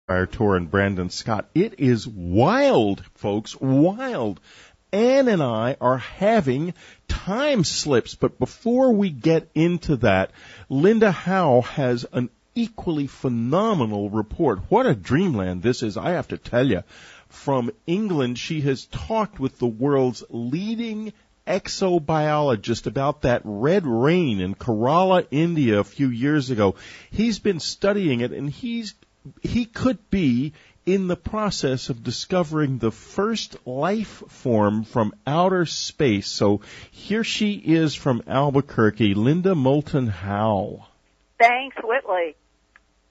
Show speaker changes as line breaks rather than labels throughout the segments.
Tour and Brandon Scott. It is wild, folks, wild. Ann and I are having time slips, but before we get into that, Linda Howe has an equally phenomenal report. What a dreamland this is, I have to tell you. From England, she has talked with the world's leading exobiologist about that red rain in Kerala, India a few years ago. He's been studying it, and he could be in the process of discovering the first life form from outer space. So here she is from Albuquerque, Linda Moulton Howes.
Thanks, Whitley.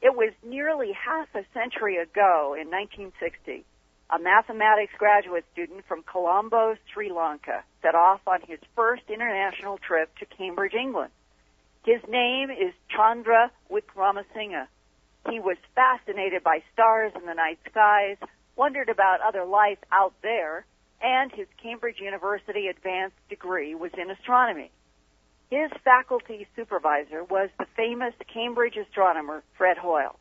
It was nearly half a century ago, in 1960, a mathematics graduate student from Colombo, Sri Lanka, set off on his first international trip to Cambridge, England. His name is Chandra Wickramasinghe. He was fascinated by stars in the night skies, wondered about other life out there, and his Cambridge University advanced degree was in astronomy. His faculty supervisor was the famous Cambridge astronomer Fred Hoyle.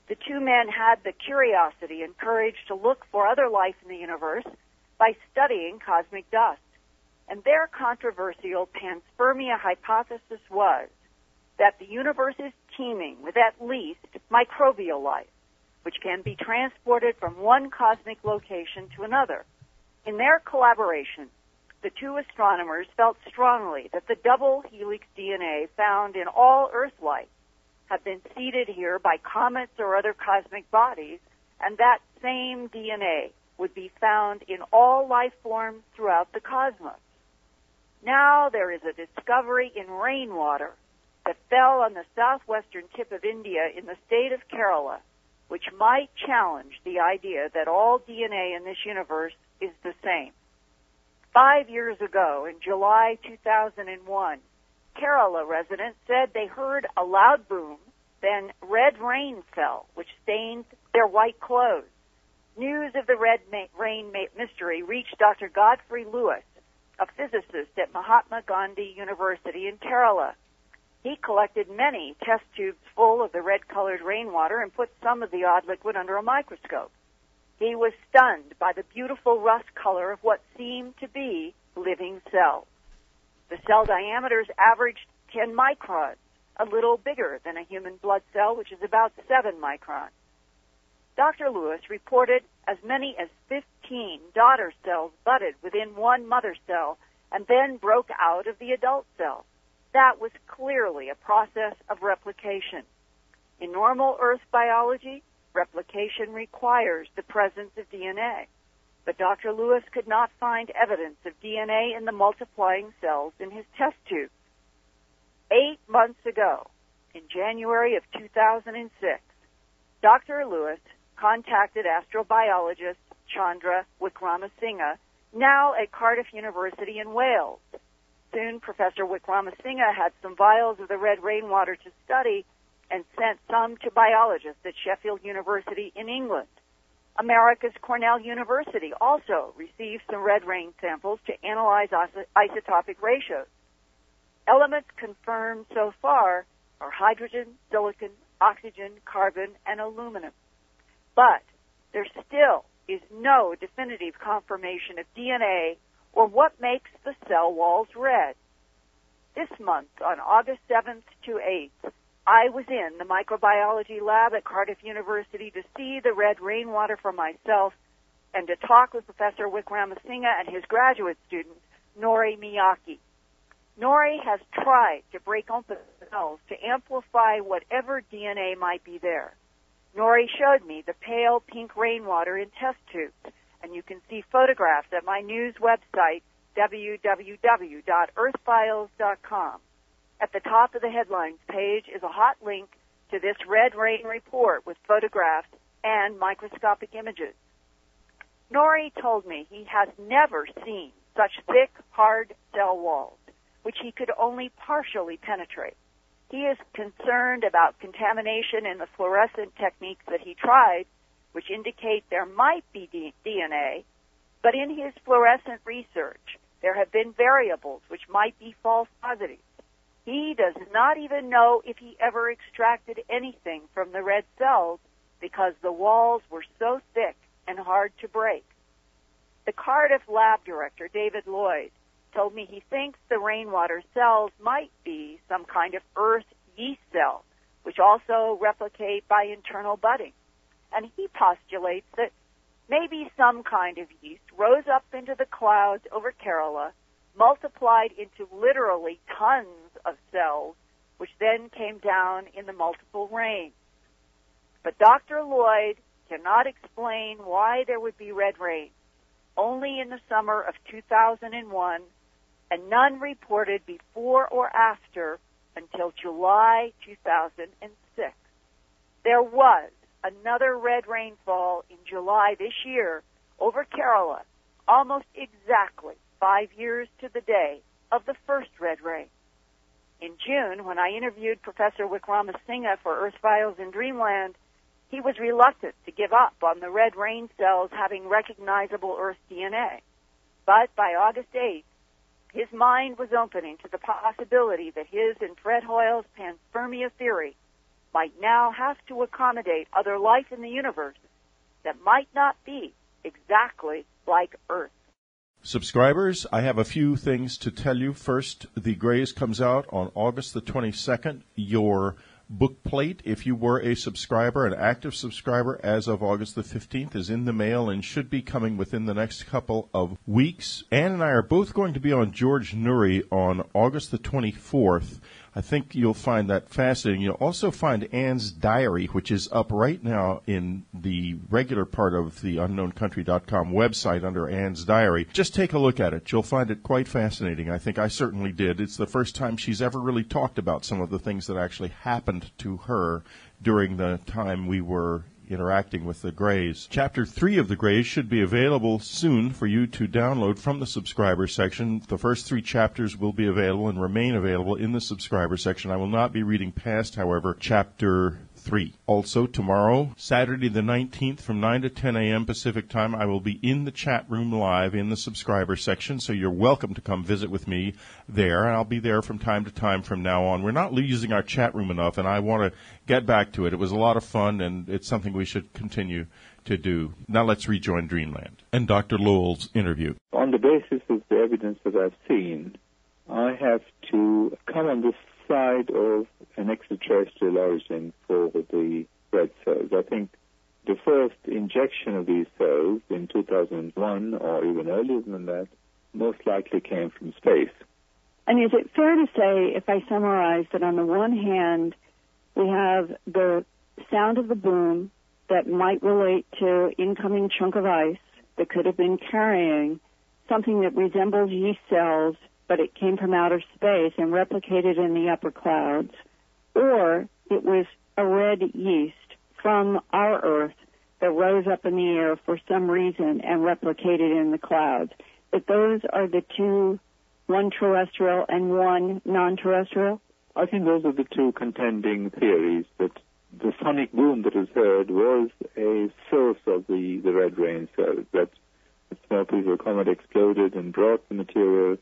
The two men had the curiosity and courage to look for other life in the universe by studying cosmic dust. And their controversial panspermia hypothesis was that the universe is teeming with at least microbial life, which can be transported from one cosmic location to another. In their collaboration, the two astronomers felt strongly that the double helix DNA found in all Earth life had been seeded here by comets or other cosmic bodies, and that same DNA would be found in all life forms throughout the cosmos. Now there is a discovery in rainwater that fell on the southwestern tip of India in the state of Kerala, which might challenge the idea that all DNA in this universe is the same. 5 years ago, in July 2001, Kerala residents said they heard a loud boom, then red rain fell, which stained their white clothes. News of the red rain mystery reached Dr. Godfrey Lewis, a physicist at Mahatma Gandhi University in Kerala. He collected many test tubes full of the red-colored rainwater and put some of the odd liquid under a microscope. He was stunned by the beautiful rust color of what seemed to be living cells. The cell diameters averaged 10 microns, a little bigger than a human blood cell, which is about 7 microns. Dr. Lewis reported as many as 15 daughter cells budded within one mother cell and then broke out of the adult cell. That was clearly a process of replication. In normal Earth biology, replication requires the presence of DNA. But Dr. Lewis could not find evidence of DNA in the multiplying cells in his test tube. 8 months ago, in January of 2006, Dr. Lewis contacted astrobiologist Chandra Wickramasinghe, now at Cardiff University in Wales. Soon, Professor Wickramasinghe had some vials of the red rainwater to study and sent some to biologists at Sheffield University in England. America's Cornell University also received some red rain samples to analyze isotopic ratios. Elements confirmed so far are hydrogen, silicon, oxygen, carbon, and aluminum. But there still is no definitive confirmation of DNA or what makes the cell walls red. This month, on August 7th to 8th, I was in the microbiology lab at Cardiff University to see the red rainwater for myself and to talk with Professor Wickramasinghe and his graduate student, Nori Miyake. Nori has tried to break open the cells to amplify whatever DNA might be there. Nori showed me the pale pink rainwater in test tubes, and you can see photographs at my news website, www.earthfiles.com. At the top of the headlines page is a hot link to this red rain report with photographs and microscopic images. Nori told me he has never seen such thick, hard cell walls, which he could only partially penetrate. He is concerned about contamination in the fluorescent techniques that he tried, which indicate there might be DNA, but in his fluorescent research, there have been variables which might be false positives. He does not even know if he ever extracted anything from the red cells because the walls were so thick and hard to break. The Cardiff lab director, David Lloyd, told me he thinks the rainwater cells might be some kind of earth yeast cell, which also replicate by internal budding. And he postulates that maybe some kind of yeast rose up into the clouds over Kerala, multiplied into literally tons of cells, which then came down in the multiple rains. But Dr. Lloyd cannot explain why there would be red rain only in the summer of 2001, and none reported before or after until July 2006. There was another red rainfall in July this year over Kerala, almost exactly 5 years to the day of the first red rain. In June, when I interviewed Professor Wickramasinghe for Earth Files in Dreamland, he was reluctant to give up on the red rain cells having recognizable Earth DNA. But by August 8th, his mind was opening to the possibility that his and Fred Hoyle's panspermia theory might now have to accommodate other life in the universe that might not be exactly like Earth.
Subscribers, I have a few things to tell you. First, The Grays comes out on August the 22nd. Your book plate, if you were a subscriber, an active subscriber as of August the 15th, is in the mail and should be coming within the next couple of weeks. Ann and I are both going to be on George Noory on August the 24th. I think you'll find that fascinating. You'll also find Ann's diary, which is up right now in the regular part of the unknowncountry.com website under Ann's diary. Just take a look at it. You'll find it quite fascinating. I think I certainly did. It's the first time she's ever really talked about some of the things that actually happened to her during the time we were interacting with the Grays. Chapter 3 of the Grays should be available soon for you to download from the subscriber section. The first 3 chapters will be available and remain available in the subscriber section. I will not be reading past, however, chapter 3. Also, tomorrow, Saturday the 19th, from 9 to 10 a.m. Pacific Time, I will be in the chat room live in the subscriber section, so you're welcome to come visit with me there, and I'll be there from time to time from now on. We're not using our chat room enough, and I want to get back to it. It was a lot of fun, and it's something we should continue to do. Now let's rejoin Dreamland and Dr. Lowell's interview.
On the basis of the evidence that I've seen, I have to come on this side of an extraterrestrial origin for the red cells. I think the first injection of these cells in 2001, or even earlier than that, most likely came from space.
And is it fair to say, if I summarize, that on the one hand, we have the sound of the boom that might relate to incoming chunk of ice that could have been carrying something that resembles yeast cells, but it came from outer space and replicated in the upper clouds, or it was a red yeast from our Earth that rose up in the air for some reason and replicated in the clouds? That those are the two, one terrestrial and one non-terrestrial?
I think those are the two contending theories, that the sonic boom that was heard was a source of the red rain cells, that a small piece of a comet exploded and brought the material,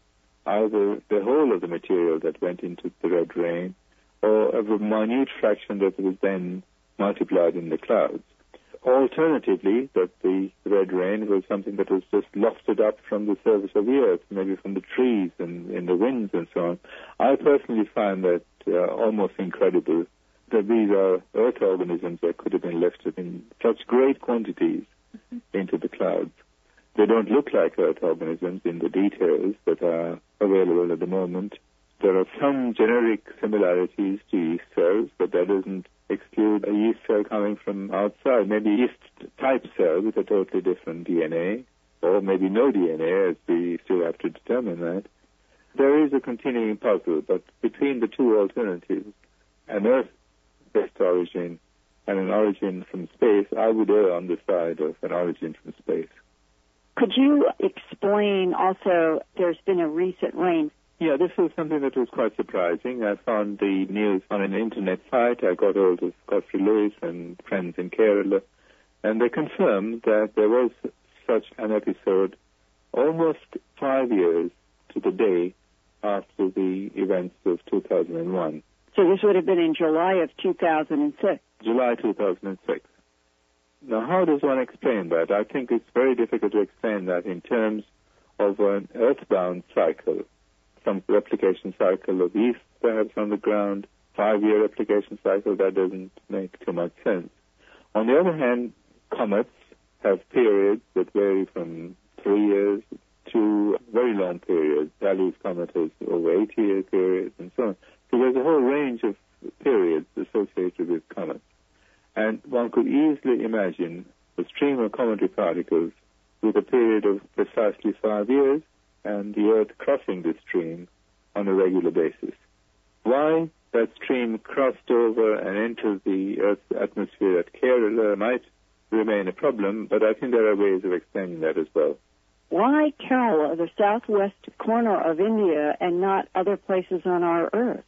either the whole of the material that went into the red rain, or of a minute fraction that was then multiplied in the clouds. Alternatively, that the red rain was something that was just lofted up from the surface of the earth, maybe from the trees and in the winds and so on. I personally find that almost incredible, that these are earth organisms that could have been lifted in such great quantities into the clouds. They don't look like earth organisms in the details that are available at the moment. There are some generic similarities to yeast cells, but that doesn't exclude a yeast cell coming from outside. Maybe yeast-type cell with a totally different DNA, or maybe no DNA, as we still have to determine that. There is a continuing puzzle, but between the two alternatives, an Earth-based origin and an origin from space, I would err on the side of an origin from space.
Could you explain also, there's been a recent rain?
Yeah, this was something that was quite surprising. I found the news on an internet site. I got hold of Godfrey Lewis and friends in Kerala, and they confirmed that there was such an episode almost 5 years to the day after the events of 2001.
So this would have been in July of 2006.
July 2006. Now, how does one explain that? I think it's very difficult to explain that in terms of an earthbound cycle, some replication cycle of yeast perhaps on the ground, 5-year replication cycle. That doesn't make too much sense. On the other hand, comets have periods that vary from 3 years to very long periods. Halley's comet has over 80-year periods and so on. So there's a whole range of periods associated with comets. And one could easily imagine a stream of cometary particles with a period of precisely 5 years and the Earth crossing this stream on a regular basis. Why that stream crossed over and entered the Earth's atmosphere at Kerala might remain a problem, but I think there are ways of explaining that as well.
Why Kerala, the southwest corner of India, and not other places on our Earth?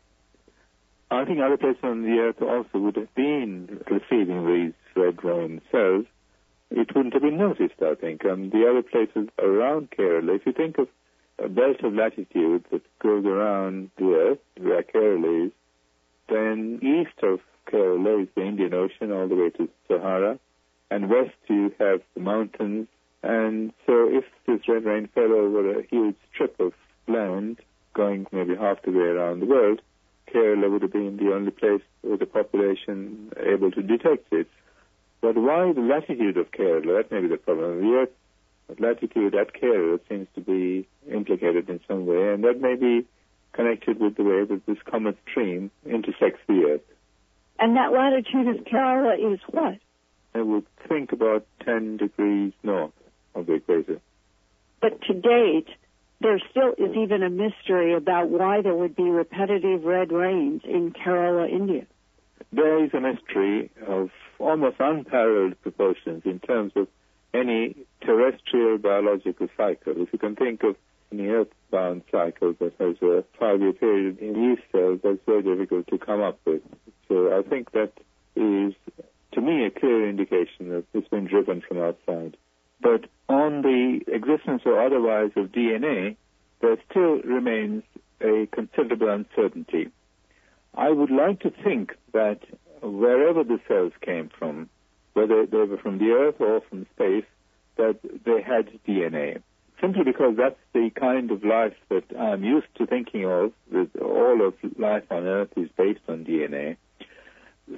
I think other places on the Earth also would have been receiving these red rain cells. It wouldn't have been noticed, I think. The other places around Kerala, if you think of a belt of latitude that goes around the Earth, where Kerala is, then east of Kerala is the Indian Ocean all the way to Sahara, and west you have the mountains. And so if this red rain fell over a huge strip of land going maybe half the way around the world, Kerala would have been the only place with the population able to detect it. But why the latitude of Kerala? That may be the problem. The Earth's latitude at Kerala seems to be implicated in some way, and that may be connected with the way that this comet stream intersects the Earth.
And that latitude of Kerala is what?
I would think about 10 degrees north of the equator.
But to date, there still is even a mystery about why there would be repetitive red rains in Kerala, India.
There is a mystery of almost unparalleled proportions in terms of any terrestrial biological cycle. If you can think of any earthbound cycle that has a 5-year period in yeast cells, that's very difficult to come up with. So I think that is, to me, a clear indication that it's been driven from outside. But on the existence or otherwise of DNA, there still remains a considerable uncertainty. I would like to think that wherever the cells came from, whether they were from the Earth or from space, that they had DNA. Simply because that's the kind of life that I'm used to thinking of, that all of life on Earth is based on DNA.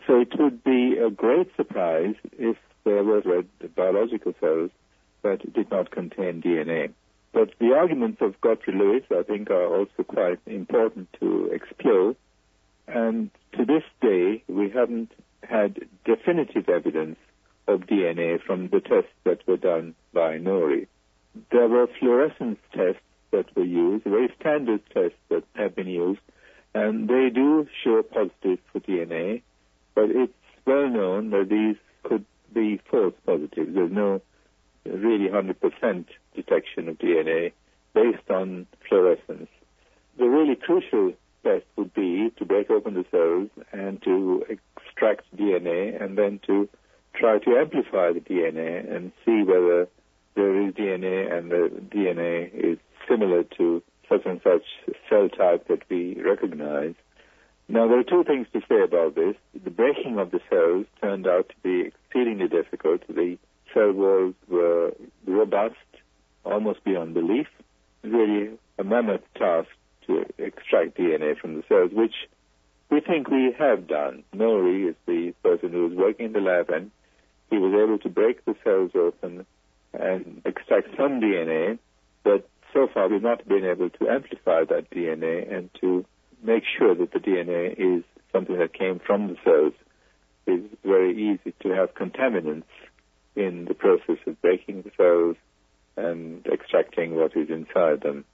So it would be a great surprise if there were red biological cells that did not contain DNA. But the arguments of Godfrey Lewis, I think, are also quite important to explore. And to this day, we haven't had definitive evidence of DNA from the tests that were done by Nori. There were fluorescence tests that were used, very standard tests that have been used, and they do show positive for DNA, but it's well known that these could be false positives. There's no really 100% detection of DNA based on fluorescence. The really crucial test would be to break open the cells and to extract DNA and then to try to amplify the DNA and see whether there is DNA and the DNA is similar to such and such cell type that we recognize. Now, there are two things to say about this. The breaking of the cells turned out to be exceedingly difficult. The cell walls were robust, almost beyond belief. Really a mammoth task to extract DNA from the cells, which we think we have done. Nori is the person who was working in the lab, and he was able to break the cells open and extract some DNA, but so far we've not been able to amplify that DNA and to make sure that the DNA is something that came from the cells. It's very easy to have contaminants in the process of breaking the cells and extracting what is inside them.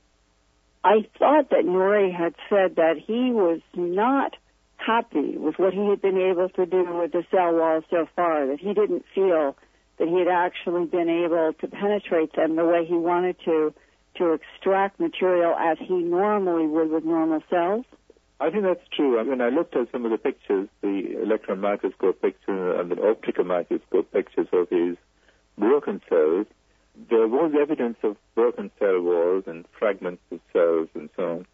I thought that Nori had said that he was not happy with what he had been able to do with the cell walls so far, that he didn't feel that he had actually been able to penetrate them the way he wanted to extract material as he normally would with normal cells.
I think that's true. I mean, I looked at some of the pictures, the electron microscope picture and the optical microscope pictures of his broken cells. There was evidence of broken cell walls and fragments of cells and so on.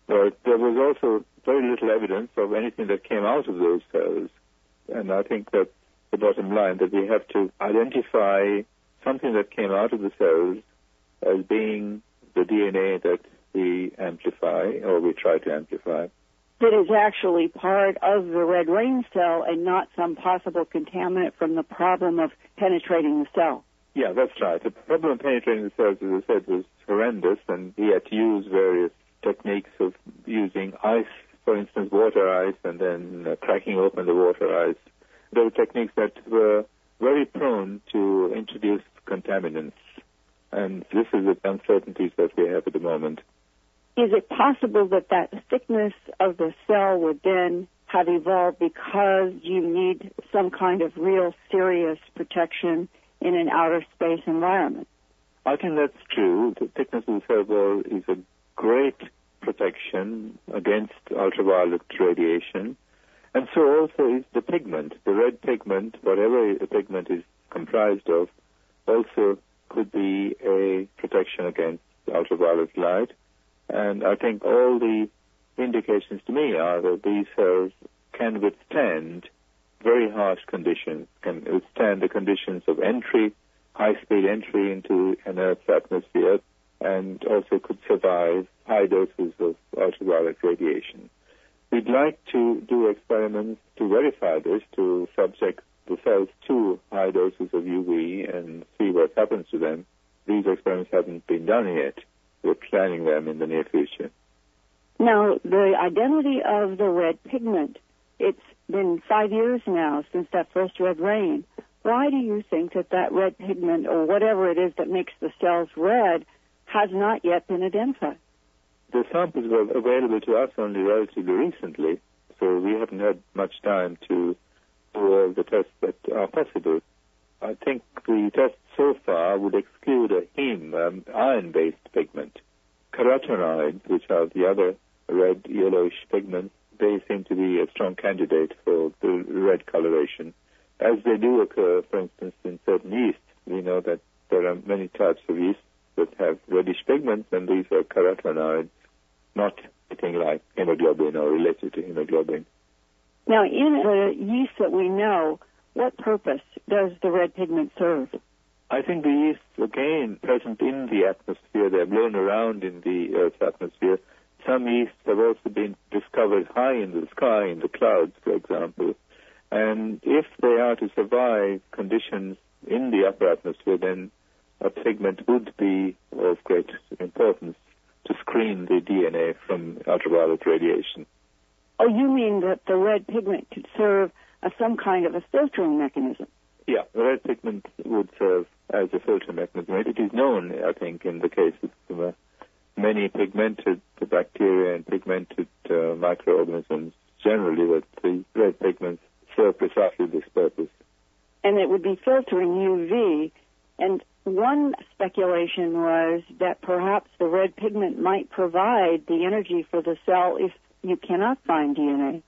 But there was also very little evidence of anything that came out of those cells. And I think that the bottom line, that we have to identify something that came out of the cells as being the DNA that we amplify, or we try to amplify.
That is actually part of the red rain cell and not some possible contaminant from the problem of penetrating the cell.
Yeah, that's right. The problem of penetrating the cells, as I said, was horrendous, and he had to use various techniques of using ice, for instance, water ice, and then cracking open the water ice. There were techniques that were very prone to introduce contaminants, and this is the uncertainties that we have at the moment.
Is it possible that that thickness of the cell would then have evolved because you need some kind of real serious protection in an outer space environment?
I think that's true. The thickness of the cell wall is a great protection against ultraviolet radiation. And so also is the pigment. The red pigment, whatever the pigment is comprised of, also could be a protection against ultraviolet light. And I think all the indications to me are that these cells can withstand very harsh conditions, can withstand the conditions of entry, high-speed entry into an Earth's atmosphere, and also could survive high doses of ultraviolet radiation. We'd like to do experiments to verify this, to subject the cells to high doses of UV and see what happens to them. These experiments haven't been done yet. We're planning them in the near future.
Now, the identity of the red pigment, it's been 5 years now since that first red rain. Why do you think that that red pigment, or whatever it is that makes the cells red, has not yet been identified?
The samples were available to us only relatively recently, so we haven't had much time to do all the tests that are possible. I think the tests so far would exclude a heme, iron-based pigment. Carotenoids, which are the other red, yellowish pigments, they seem to be a strong candidate for the red coloration. As they do occur, for instance, in certain yeasts, we know that there are many types of yeast that have reddish pigments, and these are carotenoids, not anything like hemoglobin or related to hemoglobin.
Now, in the yeast that we know, what purpose does the red pigment serve?
I think the yeasts, again, present in the atmosphere, they're blown around in the Earth's atmosphere. Some yeasts have also been discovered high in the sky, in the clouds, for example. And if they are to survive conditions in the upper atmosphere, then a pigment would be of great importance to screen the DNA from ultraviolet radiation.
Oh, you mean that the red pigment could serve as some kind of a filtering mechanism?
Yeah, the red pigment would serve as a filter mechanism. It is known, I think, in the case of many pigmented bacteria and pigmented microorganisms generally, that the red pigments serve precisely this purpose.
And it would be filtering UV. And one speculation was that perhaps the red pigment might provide the energy for the cell if you cannot find DNA.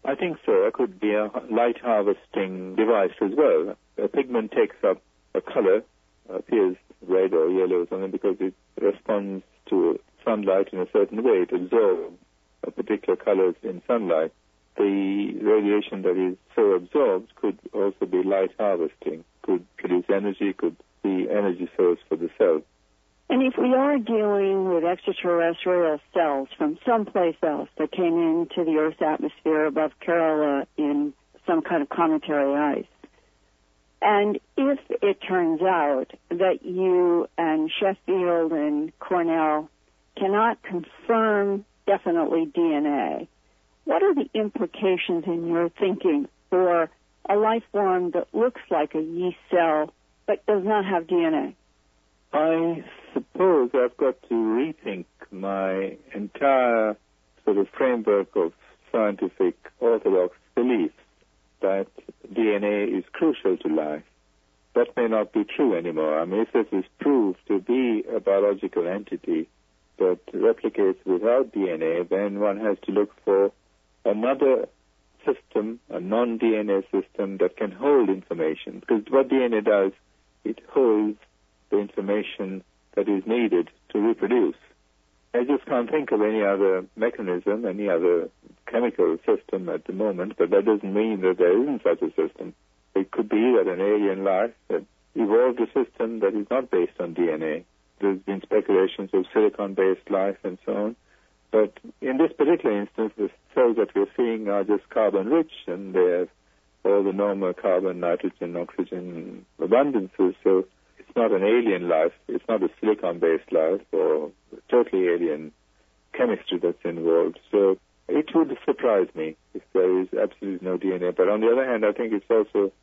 I think so. It could be a light harvesting device as well. A pigment takes up a color, appears red or yellow or something, because it responds to sunlight in a certain way. It absorbs particular colors in sunlight. The radiation that is so absorbed could also be light harvesting, could produce energy, could be energy source for the cell.
And if we are dealing with extraterrestrial cells from someplace else that came into the Earth's atmosphere above Kerala in some kind of cometary ice, and if it turns out that you and Sheffield and Cornell cannot confirm definitely DNA, what are the implications in your thinking for a life form that looks like a yeast cell but does not have DNA?
I suppose I've got to rethink my entire sort of framework of scientific orthodox beliefs that DNA is crucial to life. That may not be true anymore. I mean, if this is proved to be a biological entity that replicates without DNA, then one has to look for another system, a non-DNA system that can hold information. Because what DNA does, it holds the information that is needed to reproduce. I just can't think of any other mechanism, any other chemical system at the moment, but that doesn't mean that there isn't such a system. It could be that an alien life that evolved a system that is not based on DNA. There's been speculations of silicon-based life and so on. But in this particular instance, the cells that we're seeing are just carbon-rich, and they have all the normal carbon, nitrogen, oxygen abundances. So it's not an alien life. It's not a silicon-based life or totally alien chemistry that's involved. So it would surprise me if there is absolutely no DNA. But on the other hand, I think it's also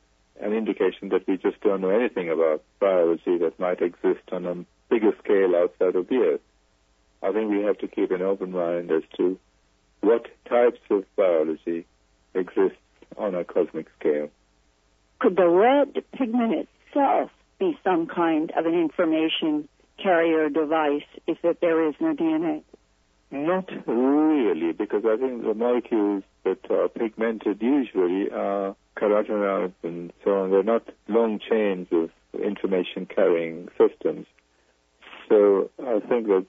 an indication that we just don't know anything about biology that might exist on a bigger scale outside of the Earth. I think we have to keep an open mind as to what types of biology exist on a cosmic scale.
Could the red pigment itself be some kind of an information carrier device if there is no DNA?
Not really, because I think the molecules that are pigmented usually are carotenoids and so on. They're not long chains of information-carrying systems. So I think that's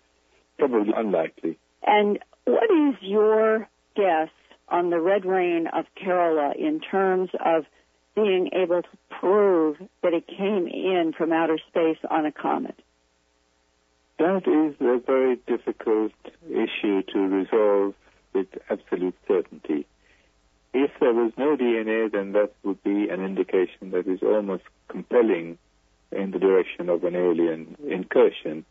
probably unlikely.
And what is your guess on the red rain of Kerala in terms of being able to prove that it came in from outer space on a comet?
That is a very difficult issue to resolve with absolute certainty. If there was no DNA, then that would be an indication that is almost compelling in the direction of an alien incursion.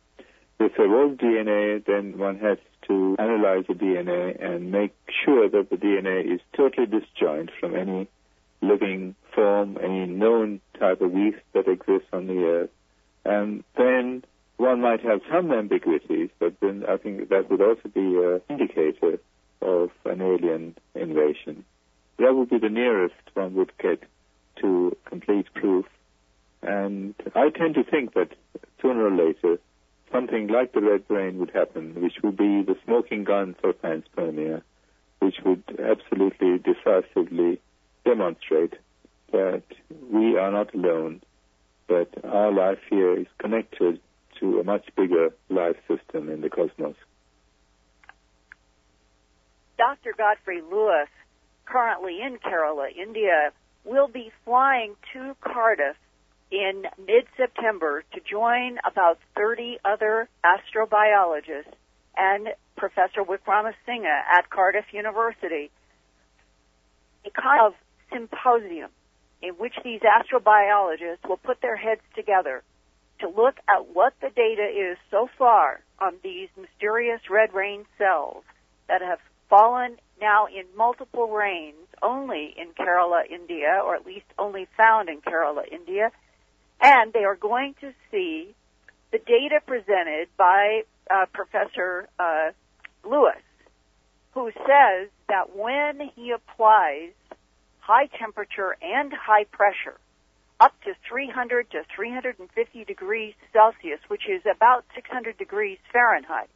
If there was DNA, then one has to analyze the DNA and make sure that the DNA is totally disjoint from any living form, any known type of yeast that exists on the Earth. And then one might have some ambiguities, but then I think that would also be an indicator of an alien invasion. That would be the nearest one would get to complete proof. And I tend to think that sooner or later, something like the red rain would happen, which would be the smoking gun for panspermia, which would absolutely decisively demonstrate that we are not alone, but our life here is connected to a much bigger life system in the cosmos.
Dr. Godfrey Lewis, currently in Kerala, India, will be flying to Cardiff in mid-September to join about 30 other astrobiologists and Professor Wickramasinghe at Cardiff University, a kind of symposium in which these astrobiologists will put their heads together to look at what the data is so far on these mysterious red rain cells that have fallen now in multiple rains only in Kerala, India, or at least only found in Kerala, India. And they are going to see the data presented by Professor Lewis, who says that when he applies high temperature and high pressure, up to 300 to 350 degrees Celsius, which is about 600 degrees Fahrenheit,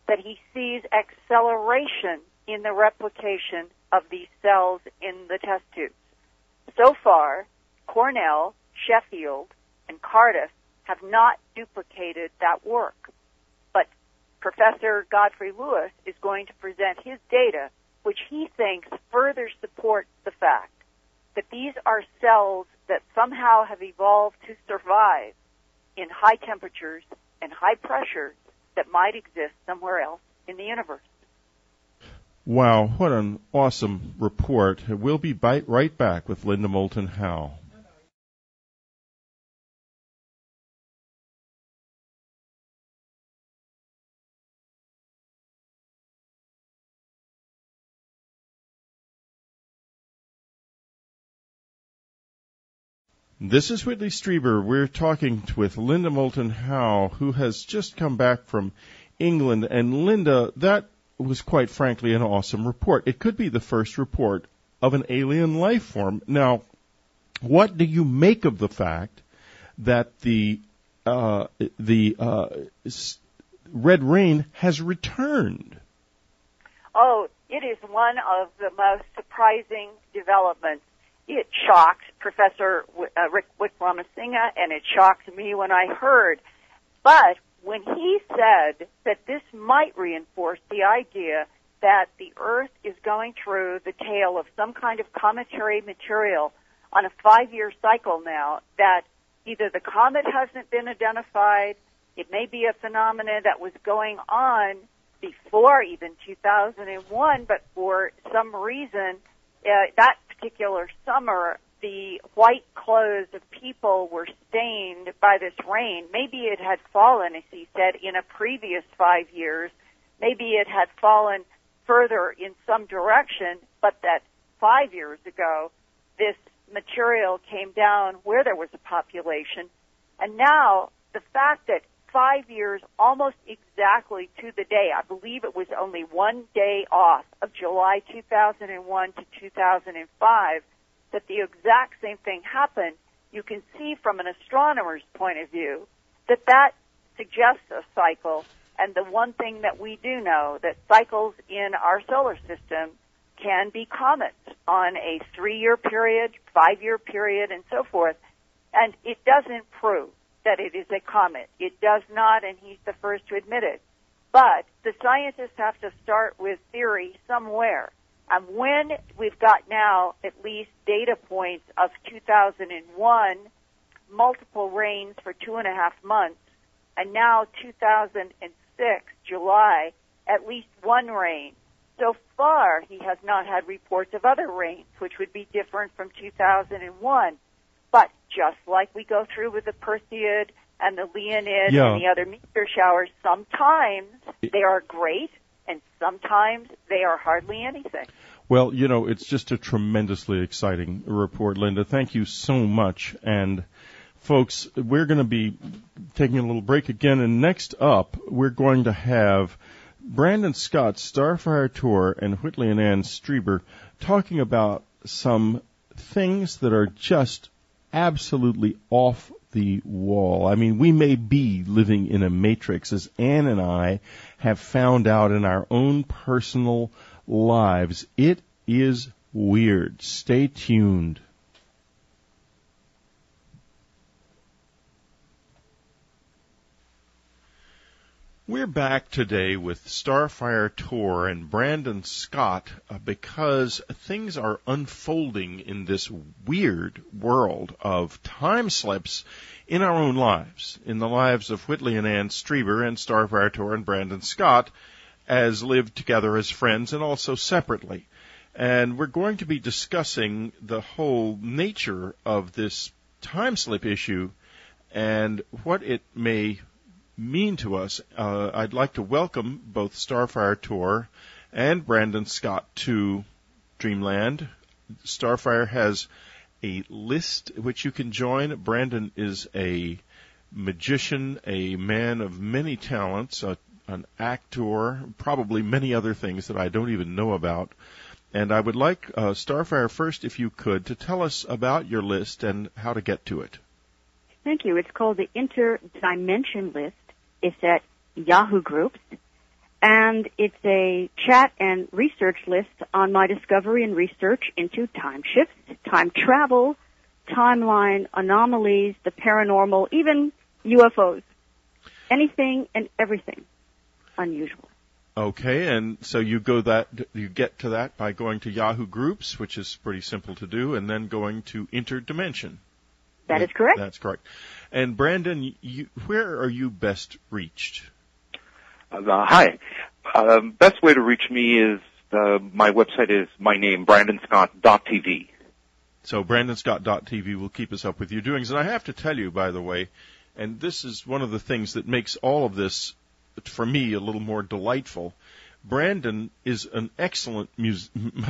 that he sees acceleration in the replication of these cells in the test tubes. So far, Cornell, Sheffield, and Cardiff have not duplicated that work. But Professor Godfrey Lewis is going to present his data, which he thinks further supports the fact that these are cells that somehow have evolved to survive in high temperatures and high pressures that might exist somewhere else in the universe.
Wow, what an awesome report. We'll be right back with Linda Moulton Howes. This is Whitley Strieber. We're talking with Linda Moulton Howes, who has just come back from England. And Linda, that was quite frankly an awesome report. It could be the first report of an alien life form. Now, what do you make of the fact that the red rain has returned?
Oh, it is one of the most surprising developments. It shocked Professor Wickramasinghe, and it shocked me when I heard. But when he said that this might reinforce the idea that the Earth is going through the tail of some kind of cometary material, on a 5-year cycle now that either the comet hasn't been identified, it may be a phenomenon that was going on before even 2001, but for some reason, that particular summer, the white clothes of people were stained by this rain. Maybe it had fallen, as he said, in a previous 5 years. Maybe it had fallen further in some direction, but that 5 years ago, this material came down where there was a population. And now, the fact that 5 years, almost exactly to the day, I believe it was only 1 day off of July 2001 to 2005, that the exact same thing happened, you can see from an astronomer's point of view that that suggests a cycle. And the one thing that we do know, that cycles in our solar system can be comets on a 3-year period, 5-year period, and so forth. And it doesn't prove that it is a comet. It does not, and he's the first to admit it. But the scientists have to start with theory somewhere. And when we've got now at least data points of 2001, multiple rains for 2.5 months, and now 2006, July, at least one rain. So far, he has not had reports of other rains, which would be different from 2001. But just like we go through with the Perseid and the Leonid and the other meteor showers, sometimes they are great, and sometimes they are hardly anything.
Well, it's just a tremendously exciting report, Linda. Thank you so much. And, folks, we're going to be taking a little break again. And next up, we're going to have Brandon Scott, Starfire Tour, and Whitley and Ann Strieber talking about some things that are just absolutely off the wall. I mean, we may be living in a matrix, as Ann and I have found out in our own personal lives. It is weird. Stay tuned. We're back today with Starfire Tour and Brandon Scott because things are unfolding in this weird world of time slips in our own lives, in the lives of Whitley and Ann Strieber and Starfire Tour and Brandon Scott, as lived together as friends and also separately. And we're going to be discussing the whole nature of this time slip issue and what it may mean to us. I'd like to welcome both Starfire Tour and Brandon Scott to Dreamland. Starfire has a list which you can join. Brandon is a magician, a man of many talents, an actor, probably many other things that I don't even know about. And I would like Starfire first, if you could, to tell us about your list and how to get to it.
Thank you. It's called the Interdimension List. It's at Yahoo Groups, and it's a chat and research list on my discovery and research into time shifts, time travel, timeline anomalies, the paranormal, even UFOs. Anything and everything unusual.
Okay, and so you get to that by going to Yahoo Groups, which is pretty simple to do, and then going to Interdimension.
That is correct.
That's correct. And Brandon, where are you best reached?
Hi. Best way to reach me is my website is my name, brandonscott.tv.
So brandonscott.tv will keep us up with your doings. And I have to tell you, by the way, and this is one of the things that makes all of this, for me, a little more delightful. Brandon is an excellent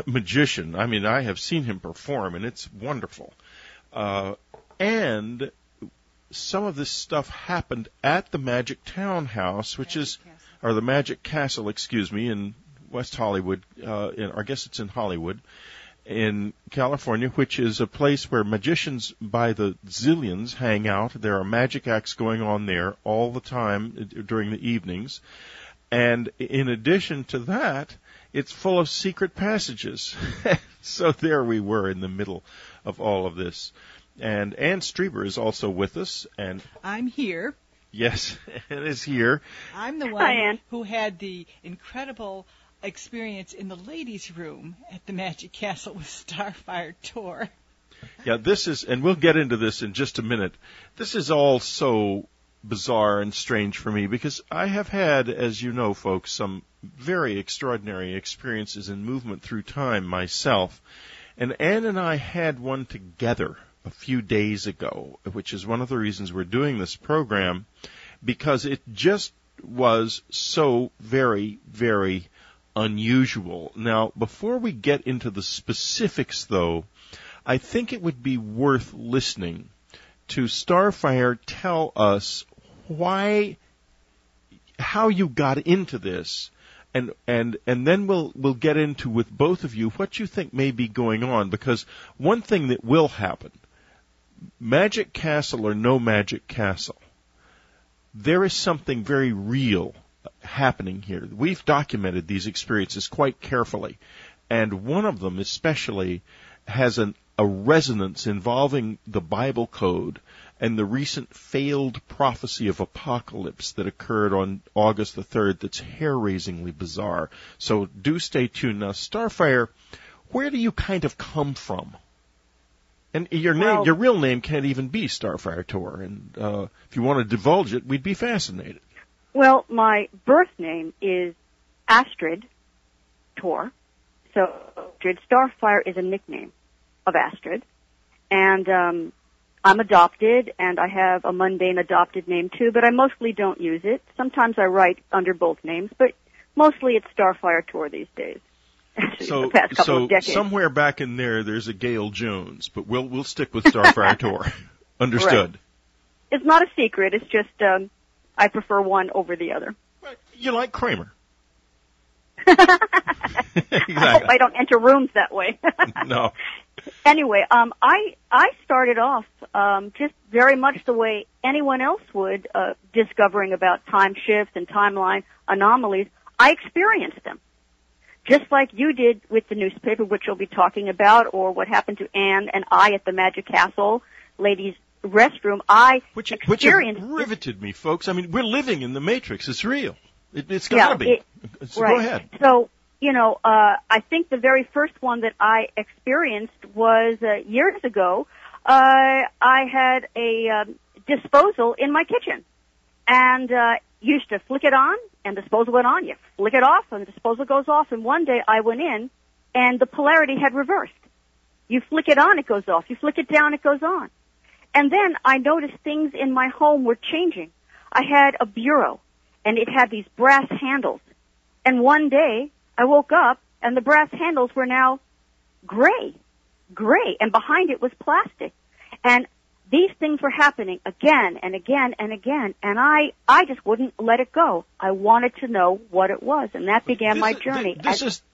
magician. I mean, I have seen him perform, and it's wonderful. And some of this stuff happened at the Magic Townhouse, or the Magic Castle, in West Hollywood. I guess it's in Hollywood, in California, which is a place where magicians by the zillions hang out. There are magic acts going on there all the time during the evenings. And in addition to that, it's full of secret passages. So there we were in the middle of all of this. And Ann Strieber is also with us. And
I'm here.
Yes, Ann is here.
I'm the one who had the incredible experience in the ladies' room at the Magic Castle with Starfire Tour.
Yeah, this is, and we'll get into this in just a minute. This is all so bizarre and strange for me because I have had, as you know, folks, some very extraordinary experiences in movement through time myself. And Ann and I had one together a few days ago, which is one of the reasons we're doing this program, because it just was so very, very unusual. Now, before we get into the specifics, though, I think it would be worth listening to Starfire tell us how you got into this, and then we'll get into with both of you what you think may be going on, because one thing that will happen, Magic Castle or no Magic Castle, there is something very real happening here. We've documented these experiences quite carefully, and one of them especially has a resonance involving the Bible code and the recent failed prophecy of apocalypse that occurred on August the 3rd that's hair-raisingly bizarre. So do stay tuned. Now, Starfire, where do you kind of come from? And your real name can't even be Starfire Tor, and if you want to divulge it, we'd be fascinated.
Well, my birth name is Astrid Tor, so Astrid Starfire is a nickname of Astrid, and I'm adopted, and I have a mundane adopted name too, but I mostly don't use it. Sometimes I write under both names, but mostly it's Starfire Tor these days.
So,
the past couple of decades.
Somewhere back in there's a Gail Jones, but we'll stick with Starfire Tor. Understood.
Right. It's not a secret. It's just I prefer one over the other.
You like Kramer.
Exactly. I hope I don't enter rooms that way.
No.
Anyway, I started off just very much the way anyone else would, discovering about time shifts and timeline anomalies. I experienced them. Just like you did with the newspaper, which you'll be talking about, or what happened to Anne and I at the Magic Castle ladies' restroom.
Which riveted me, folks. I mean, we're living in the Matrix. It's real. It's got to be. So
right.
Go ahead.
So, I think the very first one that I experienced was years ago. I had a disposal in my kitchen, and used to flick it on, and disposal went on. You flick it off, and the disposal goes off. And one day I went in, and the polarity had reversed. You flick it on, it goes off. You flick it down, it goes on. And then I noticed things in my home were changing. I had a bureau, and it had these brass handles. And one day I woke up, and the brass handles were now gray, and behind it was plastic. And these things were happening again and again and again, and I just wouldn't let it go. I wanted to know what it was, and that began my journey.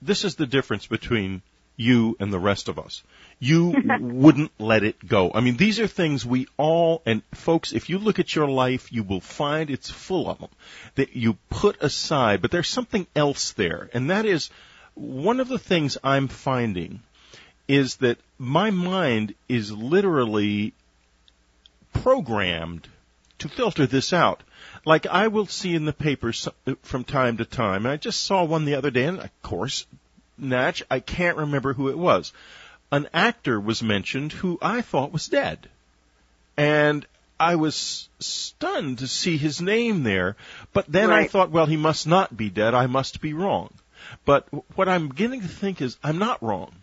This is the difference between you and the rest of us. You wouldn't let it go. I mean, these are things we all, and folks, if you look at your life, you will find it's full of them that you put aside, but there's something else there, and that is one of the things I'm finding is that my mind is literally programmed to filter this out. Like I will see in the papers from time to time, and I just saw one the other day, and of course, Natch, I can't remember who it was. An actor was mentioned who I thought was dead. And I was stunned to see his name there, but then I thought, well, he must not be dead, I must be wrong. But what I'm beginning to think is, I'm not wrong.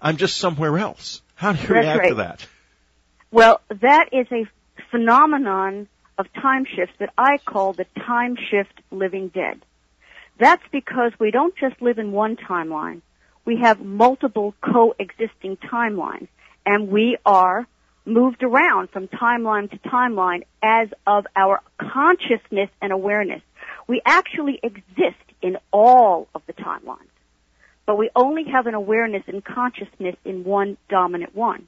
I'm just somewhere else. How do you react to that?
Well, that is a phenomenon of time shifts that I call the time shift living dead. That's because we don't just live in one timeline. We have multiple coexisting timelines, and we are moved around from timeline to timeline as of our consciousness and awareness. We actually exist in all of the timelines, but we only have an awareness and consciousness in one dominant one.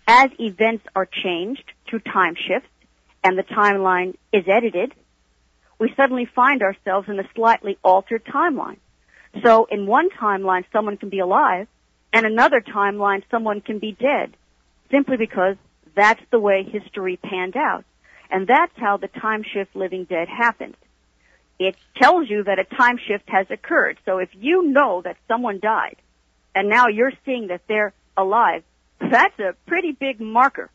As events are changed through time shifts and the timeline is edited, we suddenly find ourselves in a slightly altered timeline. So in one timeline, someone can be alive, and another timeline, someone can be dead, simply because that's the way history panned out. And that's how the time shift living dead happens. It tells you that a time shift has occurred. So if you know that someone died, and now you're seeing that they're alive, that's a pretty big marker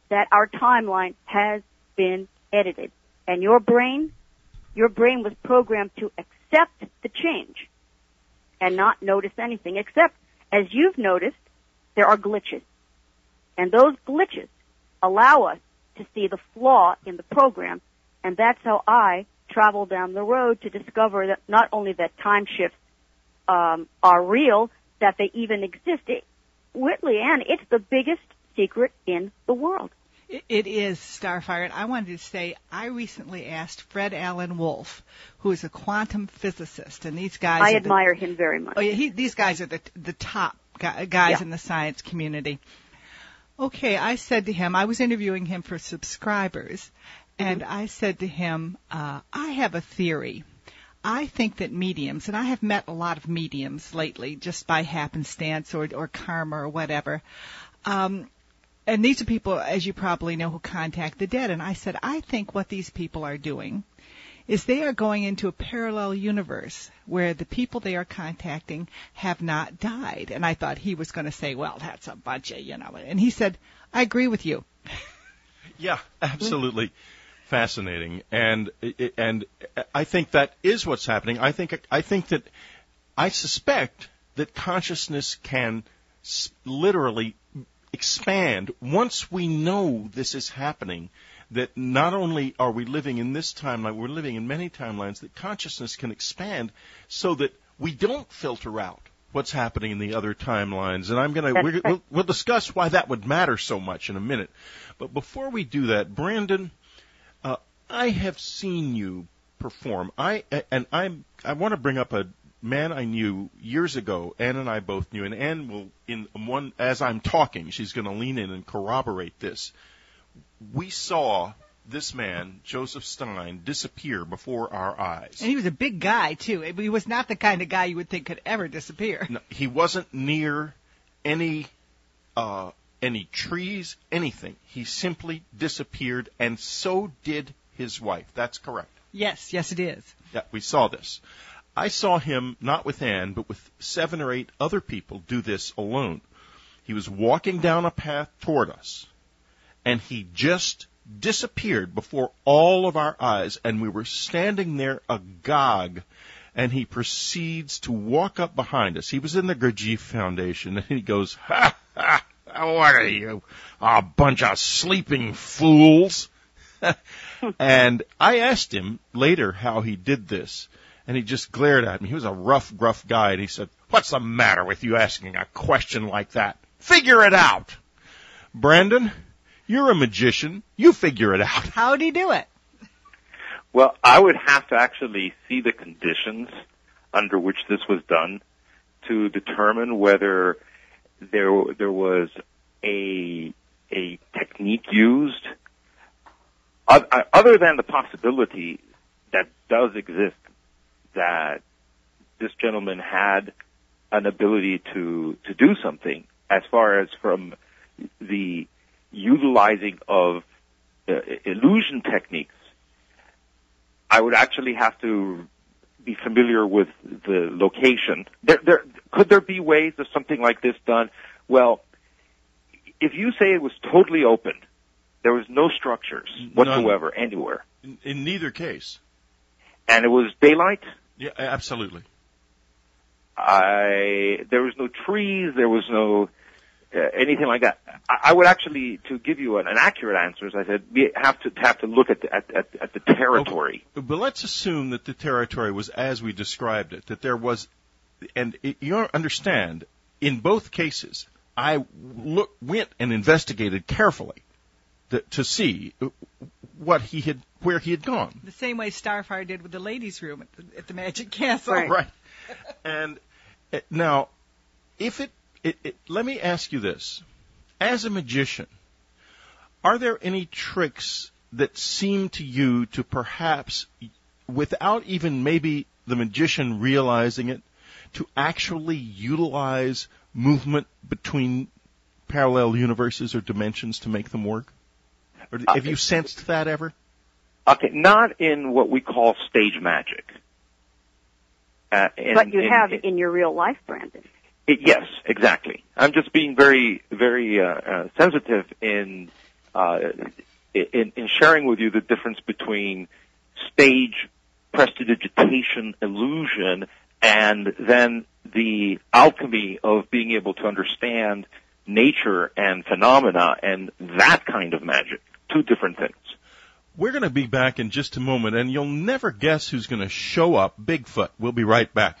that our timeline has been edited. And your brain was programmed to accept the change and not notice anything, except, as you've noticed, there are glitches. And those glitches allow us to see the flaw in the program, and that's how I travel down the road to discover that not only that time shifts are real, that they even exist. Whitley, Ann, it's the biggest secret in the world.
It is, Starfire. And I wanted to say, I recently asked Fred Alan Wolf, who is a quantum physicist, and these guys...
I admire him very much.
Oh, yeah, these guys are the top guys in the science community. Okay, I said to him, I was interviewing him for subscribers, and I said to him, I have a theory. I think that mediums, and I have met a lot of mediums lately, just by happenstance or karma or whatever, and these are people, as you probably know, who contact the dead. And I said, I think what these people are doing is they are going into a parallel universe where the people they are contacting have not died. And I thought he was going to say, well, that's a bunch of, And he said, I agree with you.
Yeah, absolutely. Fascinating. And I think that is what's happening. I suspect that consciousness can literally expand once we know this is happening, that not only are we living in this timeline, we're living in many timelines, that consciousness can expand so that we don't filter out what's happening in the other timelines. And we'll discuss why that would matter so much in a minute. But before we do that, Brandon, I have seen you perform. I want to bring up a man I knew years ago. Ann and I both knew, and Ann will, as I'm talking, she's going to lean in and corroborate this. We saw this man, Joseph Stein, disappear before our eyes.
And he was a big guy, too. He was not the kind of guy you would think could ever disappear.
No, he wasn't near any trees, anything. He simply disappeared, and so did his wife. That's correct.
Yes, it is.
Yeah, we saw this. I saw him, not with Ann, but with 7 or 8 other people do this alone. He was walking down a path toward us, and he just disappeared before all of our eyes, and we were standing there agog, and he proceeds to walk up behind us. He was in the Gurdjieff Foundation, and he goes, "Ha, ha, what are you, a bunch of sleeping fools?" And I asked him later how he did this, and he just glared at me. He was a rough, gruff guy, and he said, "What's the matter with you asking a question like that? Figure it out." Brandon, you're a magician. You figure it out.
How'd he do it?
Well, I would have to actually see the conditions under which this was done to determine whether there was a technique used, other than the possibility that does exist, that this gentleman had an ability to do something as far as from the utilizing of illusion techniques. I would actually have to be familiar with the location. Could there be ways of something like this done? Well, if you say it was totally open, there was no structures whatsoever anywhere.
In neither case.
And it was daylight?
Yeah, absolutely.
There was no trees, there was no anything like that. I would actually, to give you an accurate answer, as I said, we have to look at the territory.
Okay. But let's assume that the territory was as we described it, that there was, and you understand, in both cases, I went and investigated carefully to see where he had gone.
The same way Starfire did with the ladies' room at the Magic Castle.
Right. And now, let me ask you this. As a magician, are there any tricks that seem to you to perhaps, without even maybe the magician realizing it, to actually utilize movement between parallel universes or dimensions to make them work? Or have you sensed that ever?
Okay, not in what we call stage magic.
But you have in your real life, Brandon.
Yes, Exactly. I'm just being very, very sensitive in sharing with you the difference between stage prestidigitation illusion and then the alchemy of being able to understand nature and phenomena and that kind of magic. Two different things.
We're going to be back in just a moment, and you'll never guess who's going to show up. Bigfoot. We'll be right back.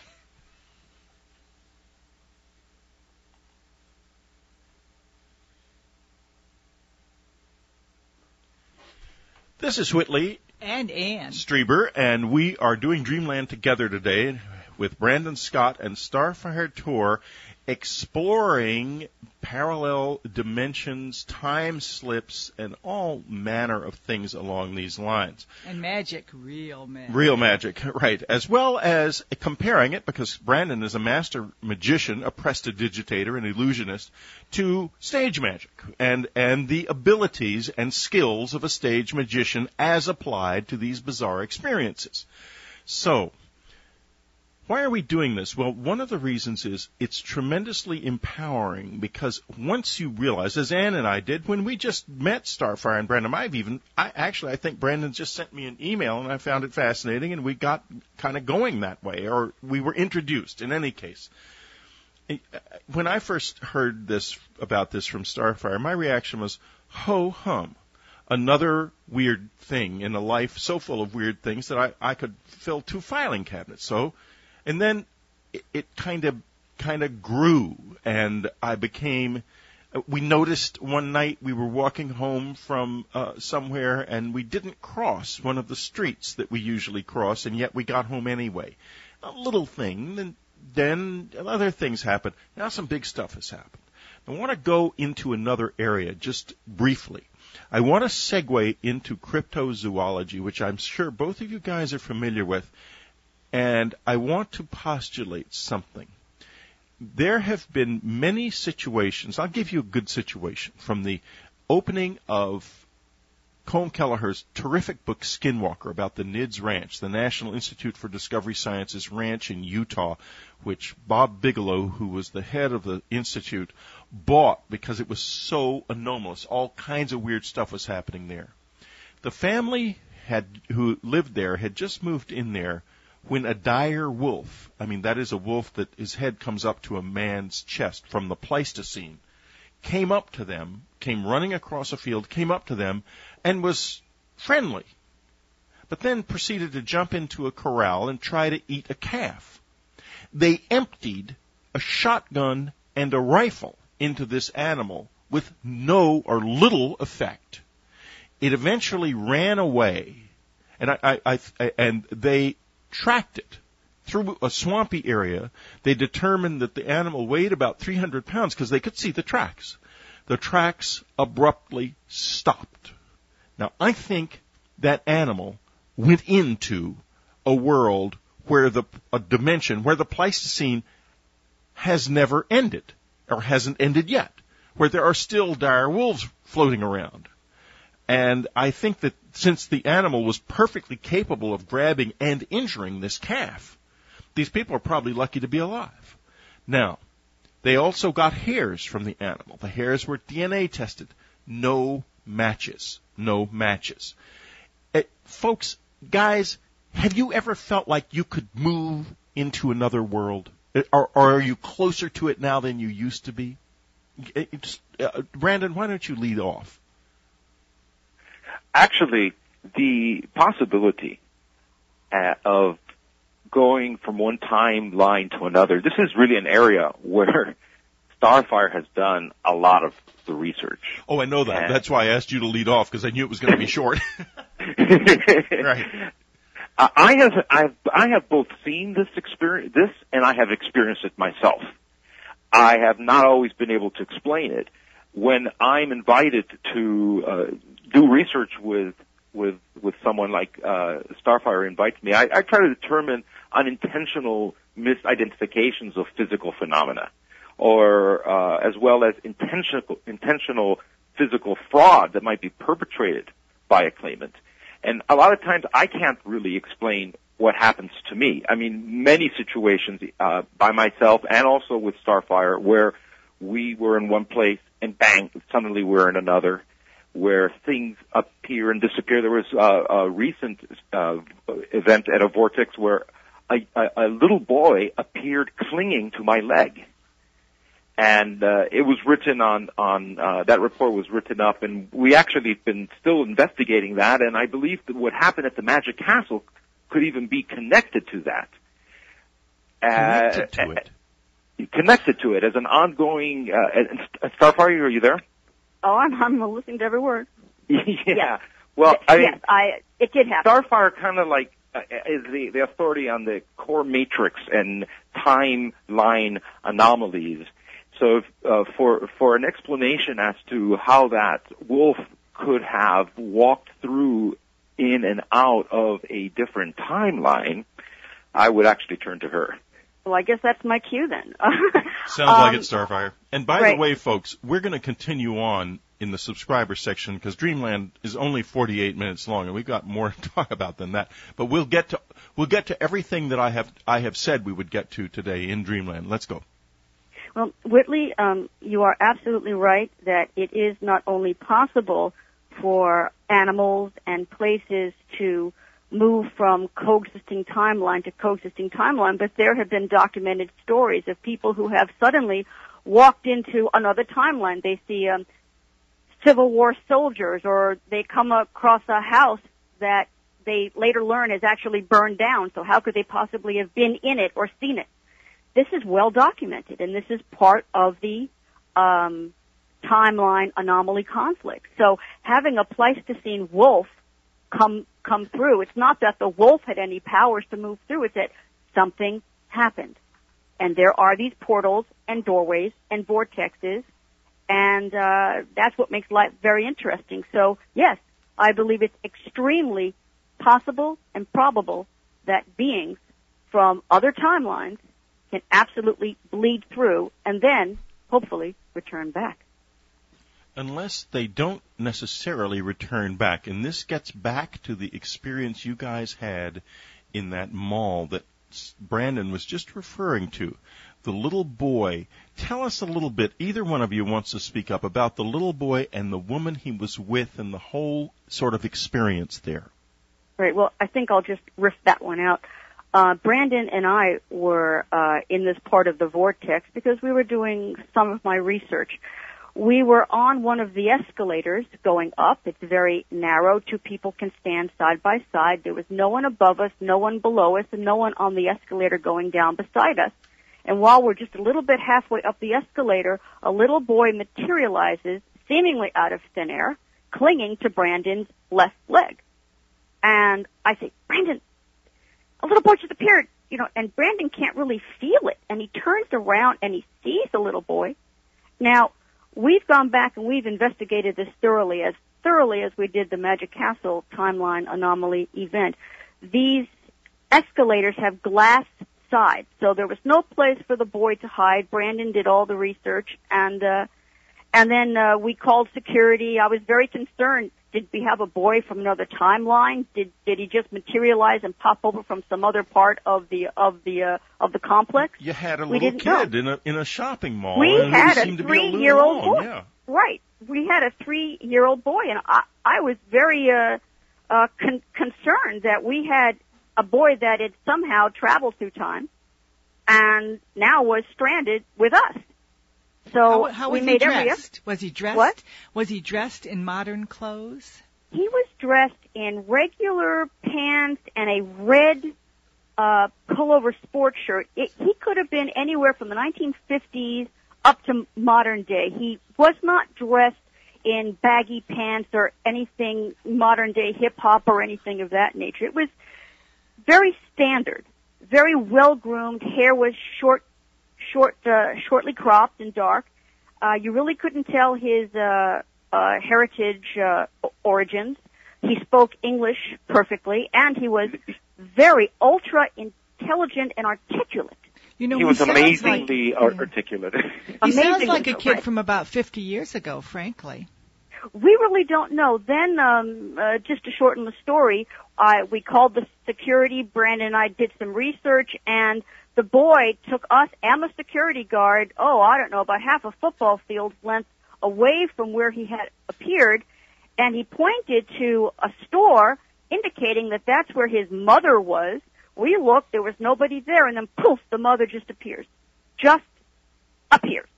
This is Whitley
and Ann
Strieber, and we are doing Dreamland together today with Brandon Scott and Starfire Tour, exploring parallel dimensions, time slips, and all manner of things along these lines.
And magic, real magic.
Real magic, right. As well as comparing it, because Brandon is a master magician, a prestidigitator, an illusionist, to stage magic and the abilities and skills of a stage magician as applied to these bizarre experiences. So, why are we doing this? Well, one of the reasons is it's tremendously empowering because once you realize, as Ann and I did when we just met Starfire and Brandon, I think Brandon just sent me an email and I found it fascinating and we got kind of going that way, or we were introduced in any case. When I first heard about this from Starfire, my reaction was, ho hum. Another weird thing in a life so full of weird things that I could fill 2 filing cabinets. And then it kind of grew, and we noticed one night we were walking home from somewhere, and we didn't cross one of the streets that we usually cross, and yet we got home anyway. A little thing, and then other things happened. Now some big stuff has happened. I want to go into another area just briefly. I want to segue into cryptozoology, which I'm sure both of you guys are familiar with. And I want to postulate something. There have been many situations. I'll give you a good situation from the opening of Colm Kelleher's terrific book, Skinwalker, about the NIDS Ranch, the National Institute for Discovery Sciences ranch in Utah, which Bob Bigelow, who was the head of the institute, bought because it was so anomalous. All kinds of weird stuff was happening there. The family who lived there had just moved in there when a dire wolf, that is a wolf that his head comes up to a man's chest from the Pleistocene, came up to them, came running across a field, came up to them, and was friendly, but then proceeded to jump into a corral and try to eat a calf. They emptied a shotgun and a rifle into this animal with no or little effect. It eventually ran away, and they tracked it through a swampy area. They determined that the animal weighed about 300 pounds because they could see the tracks. The tracks abruptly stopped. Now, I think that animal went into a world where a dimension where the Pleistocene has never ended, or hasn't ended yet, where there are still dire wolves floating around. And I think that since the animal was perfectly capable of grabbing and injuring this calf, these people are probably lucky to be alive. Now, they also got hairs from the animal. The hairs were DNA tested. No matches. No matches. Folks, guys, have you ever felt like you could move into another world? Or are you closer to it now than you used to be? Brandon, why don't you lead off?
Actually, the possibility of going from one timeline to another, this is really an area where Starfire has done a lot of the research.
Oh, I know that. That's why I asked you to lead off, because I knew it was going to be short. Right.
I have both seen this and I have experienced it myself. I have not always been able to explain it. When I'm invited to do research with someone like Starfire invites me, I try to determine unintentional misidentifications of physical phenomena, or as well as intentional physical fraud that might be perpetrated by a claimant. And a lot of times I can't really explain what happens to me. I mean, many situations by myself and also with Starfire where we were in one place and bang, suddenly we're in another, where things appear and disappear. There was a recent event at a vortex where a little boy appeared clinging to my leg. And it was written on that report was written up, and we actually been still investigating that, and I believe that what happened at the Magic Castle could even be connected to that. Connected to it as an ongoing, Starfire, are you there?
Oh, I'm listening to every word.
Yeah.
Yes.
Well,
It did happen.
Starfire kind of like is the authority on the core matrix and timeline anomalies. So for an explanation as to how that wolf could have walked through in and out of a different timeline, I would actually turn to her.
Well, I guess that's my cue then.
Sounds like it, Starfire. And by
right.
the way, folks, we're going to continue on in the subscriber section because Dreamland is only 48 minutes long, and we've got more to talk about than that. But we'll get to everything that I have said we would get to today in Dreamland. Let's go.
Well, Whitley, you are absolutely right that it is not only possible for animals and places to move from coexisting timeline to coexisting timeline, but there have been documented stories of people who have suddenly walked into another timeline. They see Civil War soldiers, or they come across a house that they later learn is actually burned down, so how could they possibly have been in it or seen it? This is well documented, and this is part of the timeline anomaly conflict. So having a Pleistocene wolf come through, it's not that the wolf had any powers to move through, it's that something happened. And there are these portals and doorways and vortexes, and that's what makes life very interesting. So, yes, I believe it's extremely possible and probable that beings from other timelines can absolutely bleed through and then, hopefully, return back.
Unless they don't necessarily return back. And this gets back to the experience you guys had in that mall that Brandon was just referring to. The little boy. Tell us a little bit, either one of you wants to speak up, about the little boy and the woman he was with and the whole sort of experience there.
Right. Well, I think I'll just riff that one out. Brandon and I were in this part of the vortex because we were doing some of my research. We were on one of the escalators going up. It's very narrow. Two people can stand side by side. There was no one above us, no one below us, and no one on the escalator going down beside us. And while we're just a little bit halfway up the escalator, a little boy materializes, seemingly out of thin air, clinging to Brandon's left leg. And I say, Brandon, a little boy just appeared, and Brandon can't really feel it. And he turns around and he sees the little boy. Now, we've gone back and we've investigated this thoroughly as we did the Magic Castle timeline anomaly event. These escalators have glass sides, so there was no place for the boy to hide. Brandon did all the research, and then we called security. I was very concerned. Did we have a boy from another timeline? Did he just materialize and pop over from some other part of the complex?
You had a little kid in a shopping mall.
We had a
3-year-old
boy.
Yeah.
Right. We had a 3-year-old boy, and I was very concerned that we had a boy that had somehow traveled through time and now was stranded with us. So
how
we
was
made
he
every
dressed? Was he dressed?
What?
Was he dressed in modern clothes?
He was dressed in regular pants and a red pullover sports shirt. He could have been anywhere from the 1950s up to modern day. He was not dressed in baggy pants or anything modern day hip hop or anything of that nature. It was very standard, very well groomed. Hair was shortly cropped and dark. You really couldn't tell his heritage origins. He spoke English perfectly, and he was very ultra intelligent and articulate.
He was amazingly articulate.
He sounds like a kid from about 50 years ago, frankly.
We really don't know. Then, just to shorten the story, we called the security. Brandon and I did some research, and the boy took us and the security guard, I don't know, about half a football field's length away from where he had appeared, and he pointed to a store indicating that that's where his mother was. We looked, there was nobody there, and then poof, the mother just appears. Just appears.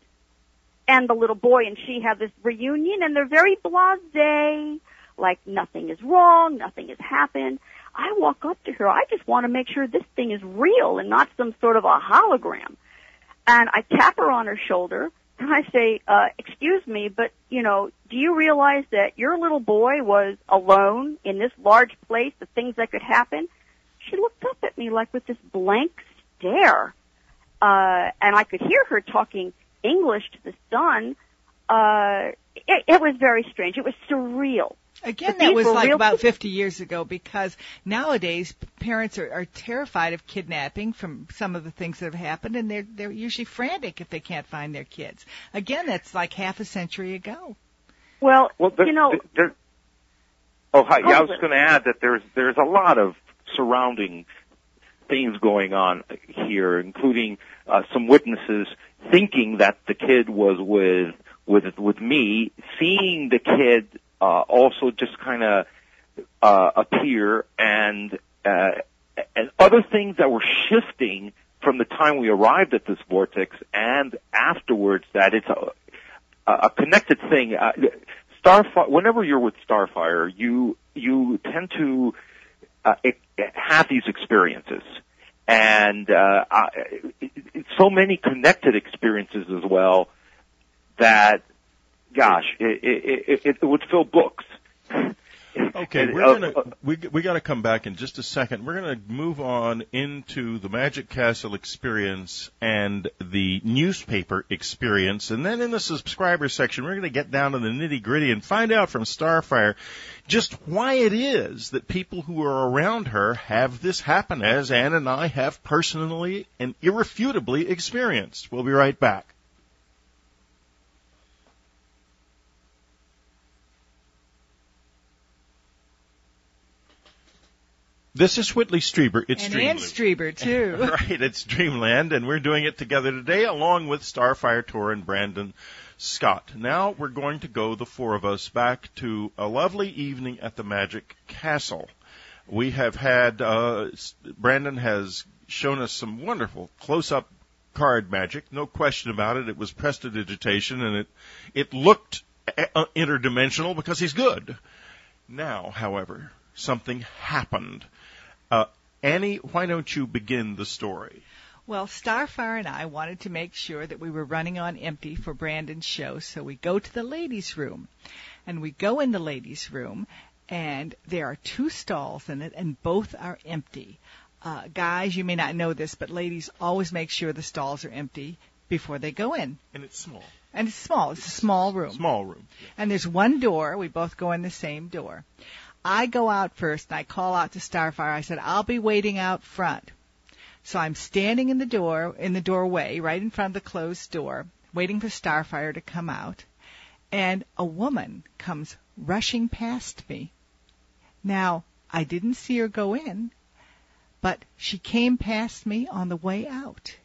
And the little boy and she have this reunion, and they're very blasé, like nothing is wrong, nothing has happened. I walk up to her. I just want to make sure this thing is real and not some sort of a hologram. And I tap her on her shoulder, and I say, excuse me, but, do you realize that your little boy was alone in this large place, the things that could happen? She looked up at me like with this blank stare. And I could hear her talking English to the son. It was very strange. It was surreal.
Again, that was like about 50 years ago, because nowadays parents are terrified of kidnapping from some of the things that have happened, and they're usually frantic if they can't find their kids. Again, that's like half a century ago.
Well,
hi. Yeah, I was going to add that there's a lot of surrounding things going on here, including some witnesses thinking that the kid was with me, seeing the kid also just kind of appear, and other things that were shifting from the time we arrived at this vortex and afterwards, that it's a connected thing. Starfire, whenever you're with Starfire, you tend to have these experiences, and so many connected experiences as well that, gosh, it would fill books.
Okay, we got to come back in just a second. We're gonna move on into the Magic Castle experience and the newspaper experience, and then in the subscriber section, we're gonna get down to the nitty gritty and find out from Starfire just why it is that people who are around her have this happen, as Ann and I have personally and irrefutably experienced. We'll be right back. This is Whitley Strieber. It's Dreamland.
And Ann Strieber, too.
Right, it's Dreamland, and we're doing it together today along with Starfire Tour and Brandon Scott. Now we're going to go, the four of us, back to a lovely evening at the Magic Castle. We have had, Brandon has shown us some wonderful close-up card magic, no question about it. It was prestidigitation, and it looked interdimensional because he's good. Now, however, something happened. Annie, why don't you begin the story?
Well, Starfire and I wanted to make sure that we were running on empty for Brandon's show, so we go to the ladies' room. And we go in the ladies' room, and there are 2 stalls in it, and both are empty. Guys, you may not know this, but ladies always make sure the stalls are empty before they go in.
And it's small.
And it's small. It's a small room.
Small room.
And there's one door. We both go in the same door. I go out first, and I call out to Starfire. I said, I'll be waiting out front. So I'm standing in the doorway, right in front of the closed door, waiting for Starfire to come out. And a woman comes rushing past me. Now, I didn't see her go in, but she came past me on the way out.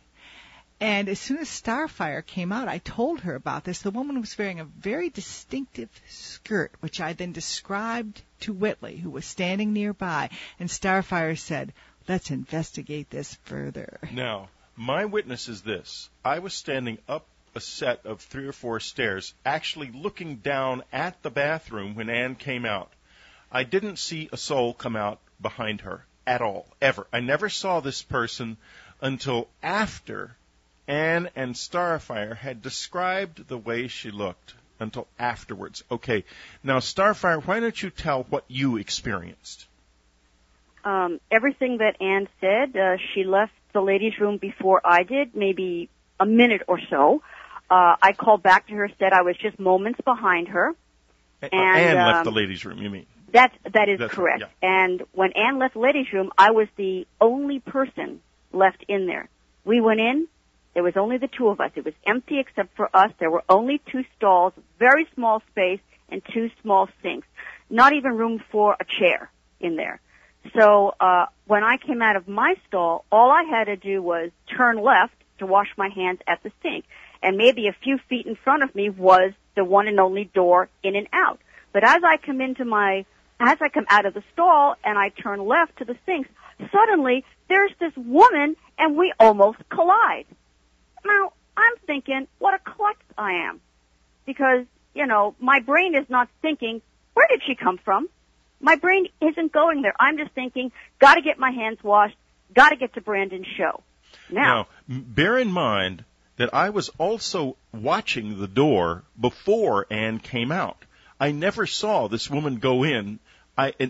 And as soon as Starfire came out, I told her about this. The woman was wearing a very distinctive skirt, which I then described to Whitley, who was standing nearby. And Starfire said, let's investigate this further.
Now, my witness is this. I was standing up a set of 3 or 4 stairs, actually looking down at the bathroom when Ann came out. I didn't see a soul come out behind her at all, ever. I never saw this person until after Ann and Starfire had described the way she looked, until afterwards. Okay, now Starfire, why don't you tell what you experienced?
Everything that Ann said. She left the ladies' room before I did, maybe a minute or so. I called back to her, said I was just moments behind her.
Ann left the ladies' room, you mean?
That is
That's
correct.
Right, yeah.
And when Ann left the ladies' room, I was the only person left in there. We went in. There was only the 2 of us. It was empty except for us. There were only 2 stalls, very small space, and 2 small sinks. Not even room for a chair in there. So when I came out of my stall, all I had to do was turn left to wash my hands at the sink. And maybe a few feet in front of me was the one and only door in and out. But as I come out of the stall and I turn left to the sinks, suddenly there's this woman and we almost collide. Now, I'm thinking, what a klutz I am. Because, my brain is not thinking, where did she come from? My brain isn't going there. I'm just thinking, got to get my hands washed, got to get to Brandon's show. Now,
bear in mind that I was also watching the door before Ann came out. I never saw this woman go in,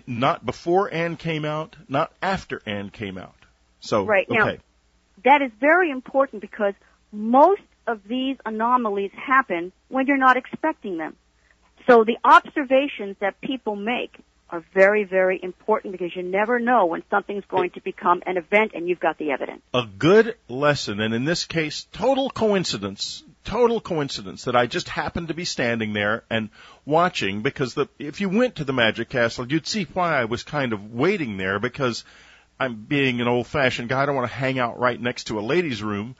not before Ann came out, not after Ann came out. So,
right.
Okay.
Now, that is very important because most of these anomalies happen when you're not expecting them. So the observations that people make are very, very important because you never know when something's going to become an event and you've got the evidence.
A good lesson, and in this case, total coincidence that I just happened to be standing there and watching, because if you went to the Magic Castle, you'd see why I was kind of waiting there, because I'm being an old-fashioned guy. I don't want to hang out right next to a ladies' room.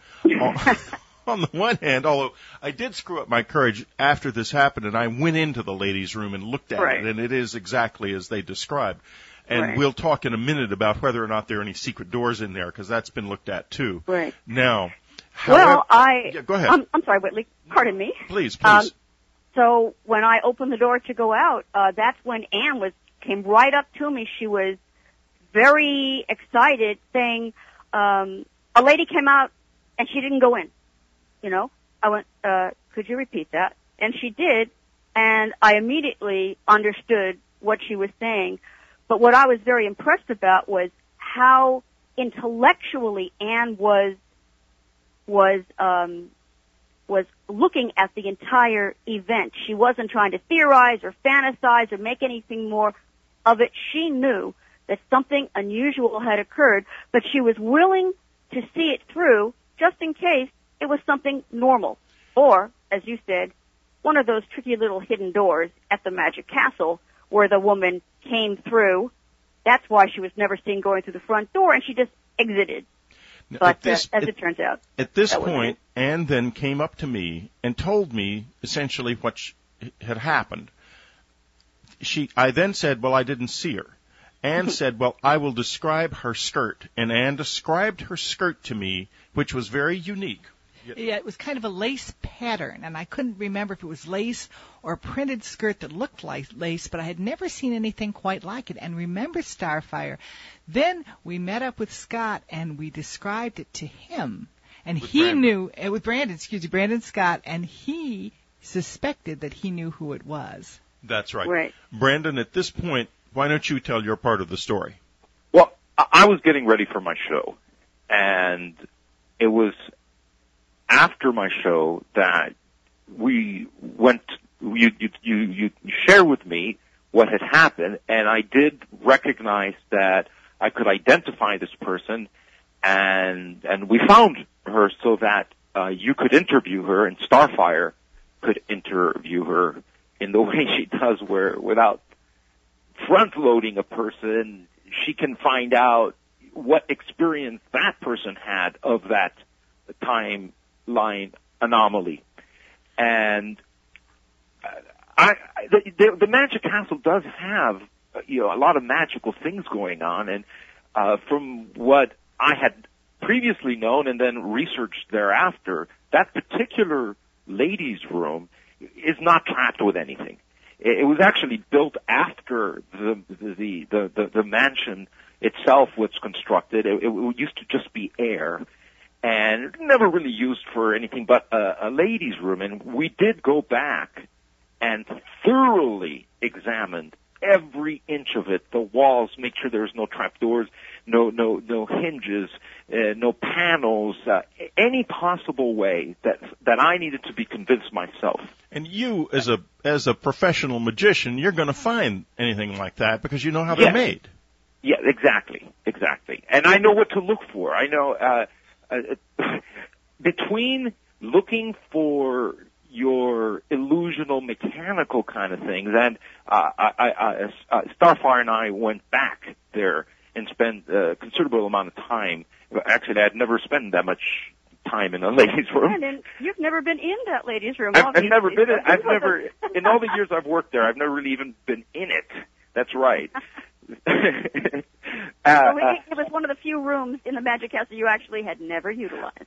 On the one hand, although I did screw up my courage after this happened, and I went into the ladies' room and looked at it, and it is exactly as they described. And we'll talk in a minute about whether or not there are any secret doors in there, because that's been looked at, too.
Right.
Now,
go
ahead.
I'm sorry, Whitley. Pardon me.
Please.
So when I opened the door to go out, that's when Ann came right up to me. She was very excited, saying, a lady came out and she didn't go in. I went, could you repeat that? And she did, and I immediately understood what she was saying. But what I was very impressed about was how intellectually Ann was looking at the entire event. She wasn't trying to theorize or fantasize or make anything more of it. She knew that something unusual had occurred, but she was willing to see it through just in case it was something normal. Or, as you said, one of those tricky little hidden doors at the Magic Castle where the woman came through. That's why she was never seen going through the front door, and she just exited. But as it turns out.
At this point, Ann then came up to me and told me essentially what had happened. I then said, well, I didn't see her. Ann said, well, I will describe her skirt. And Ann described her skirt to me, which was very unique.
Yeah, it was kind of a lace pattern, and I couldn't remember if it was lace or a printed skirt that looked like lace, but I had never seen anything quite like it. And remember, Starfire, then we met up with Scott, and we described it to him. And with Brandon Scott, and he suspected that he knew who it was.
That's right.
Right.
Brandon, at this point, why don't you tell your part of the story?
Well, I was getting ready for my show, and it was after my show that we went, you shared with me what had happened, and I did recognize that I could identify this person, and we found her so that you could interview her, and Starfire could interview her in the way she does, where without front-loading a person, she can find out what experience that person had of that timeline anomaly. And the Magic Castle does have, a lot of magical things going on, and from what I had previously known and then researched thereafter, that particular ladies' room is not trapped with anything. It was actually built after the mansion itself was constructed. It used to just be air, and never really used for anything but a ladies' room. And we did go back and thoroughly examined every inch of it, the walls, make sure there's no trapdoors, no hinges, no panels, any possible way that I needed to be convinced myself.
And you, as a professional magician, you're going to find anything like that because you know how they're made.
Yeah, exactly. And I know what to look for. I know between looking for your illusional, mechanical kind of things. And Starfire and I went back there and spent a considerable amount of time. Actually, I'd never spent that much time in a ladies' room.
And you've never been in that ladies' room.
I've never been in. In all the years I've worked there, I've never really even been in it. That's right.
It was one of the few rooms in the Magic Castle you actually had never utilized.